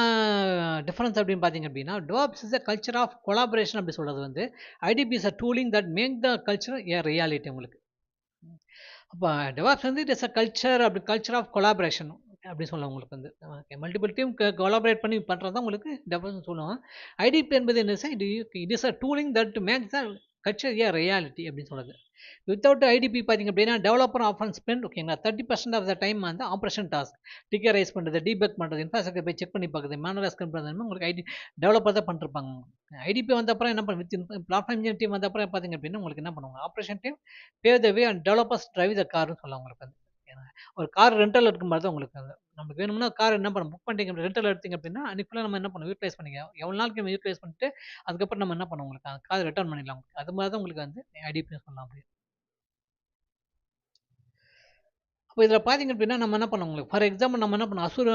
டிஃப்ரென்ஸ் அப்படின்னு பார்த்தீங்க அப்படின்னா DevOps is a culture of collaboration அப்படி சொல்கிறது வந்து IDP is a tooling that make the culture a reality உங்களுக்கு. அப்போ டிவாப்ஸ் வந்து இட் இஸ் அ கல்ச்சர் அப்படி கல்ச்சர் ஆஃப் கொலாபரேஷன் அப்படி சொல்லலாம் உங்களுக்கு வந்து. ஓகே மல்டிபிள் டீம் கொலாபரேட் பண்ணி பண்ணுறது தான் உங்களுக்கு டெவலப்மெண்ட் சொல்லுவோம். ஐடிபி என்பது என்ன it is a tooling that makes the culture a reality அப்படின்னு சொல்லுது. வித்தவுட் ஐடிபி பார்த்தீங்க அப்படின்னா டெவலப்பர் ஆஃபன் ஸ்பெண்ட் ஓகேங்களா 30% ஆஃப் த டைம் வந்து ஆப்ரேஷன் டாஸ்க் டிகரைஸ் பண்ணுறது டீபக் பண்ணுறது இன்ஃப்ராஸ்ட்ரக்சர் போய் செக் பண்ணி பார்க்குறது மேனுவல் பண்ணுறது உங்களுக்கு ஐடி டெவலப்பர் தான் பண்ணிருப்பாங்க. ஐடிபி வந்த அப்புறம் என்ன பண்ண வித் பிளாட்ஃபார்ம் இன்ஜினியர் டீம் வந்த அப்புறம் பார்த்தீங்க அப்படின்னா உங்களுக்கு என்ன பண்ணுவாங்க operation team pave the way and developers drive the கார்னு சொல்லலாம் உங்களுக்கு வந்து. ஒரு கார் ரெண்டல் எடுக்கும் மாதிரி தான் உங்களுக்கு அது நமக்கு வேணும்னா கார் என்ன பண்ண புக் பண்ணிட்டீங்க ரெண்டல் எடுத்தீங்க அப்படின்னா அன்றைக்குள்ள நம்ம என்ன பண்ணுவோம் யூட்டிலைஸ் பண்ணிக்கலாம் எவ்வளோ நாளைக்கு நம்ம யூட்டிலைஸ் பண்ணிட்டு அதுக்கப்புறம் நம்ம என்ன பண்ணுவோம் உங்களுக்கு அந்த கார் ரிட்டர்ன் பண்ணிடலாம் உங்களுக்கு. அது மாதிரி தான் உங்களுக்கு வந்து ஐடிபி சொல்லலாம் அப்படி. அப்போ இதில் பார்த்தீங்க அப்படின்னா நம்ம என்ன பண்ணோம் உங்களுக்கு ஃபார் எக்ஸாம்பிள் நம்ம என்ன பண்ணோம் அசூர்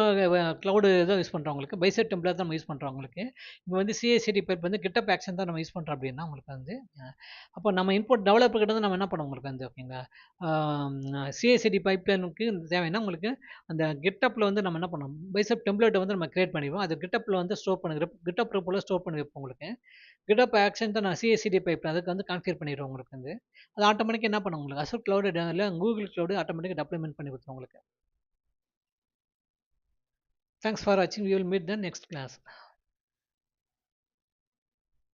க்ளவுடு தான் யூஸ் பண்ணுறவங்களுக்கு பைசெட் டெம்ப்ளேட் தான் நம்ம யூஸ் பண்ணுறவங்களுக்கு இப்போ வந்து சிஐசிடி பைப் வந்து கிட்டப் ஆக்ஷன் தான் நம்ம யூஸ் பண்ணுறோம் அப்படின்னா உங்களுக்கு வந்து அப்போ நம்ம இன்புட் டெவலப்பர் கிட்ட வந்து நம்ம என்ன பண்ணோம் உங்களுக்கு வந்து ஓகேங்களா சிஐசிடி பைப்லைனுக்கு தேவைன்னா உங்களுக்கு அந்த கிட்டப்பில் வந்து நம்ம என்ன பண்ணோம் பைசெப் டெம்ப்ளேட்டை வந்து நம்ம கிரியேட் பண்ணிடுவோம் அது கிட்டப்பில் வந்து ஸ்டோர் பண்ணி கிட்டப் போல் ஸ்டோர் பண்ணி வைப்போம் உங்களுக்கு கிட்டப் ஆக்ஷன் தான் நான் சிஐசிடி பைப் அதுக்கு வந்து கான்ஃபிகர் பண்ணிடுவோம் உங்களுக்கு வந்து அது ஆட்டோமேட்டிக்காக என்ன பண்ணும் உங்களுக்கு அசூர் க்ளவுட் இல்லை கூகுள் க்ளவுட் ஆட்டோமேட்டிக்காக டெப்ளாய்மெண்ட் பண்ணி கொடுத்துரும் உங்களுக்கு. தேங்க்ஸ் ஃபார் வாட்சிங். We will meet the next class.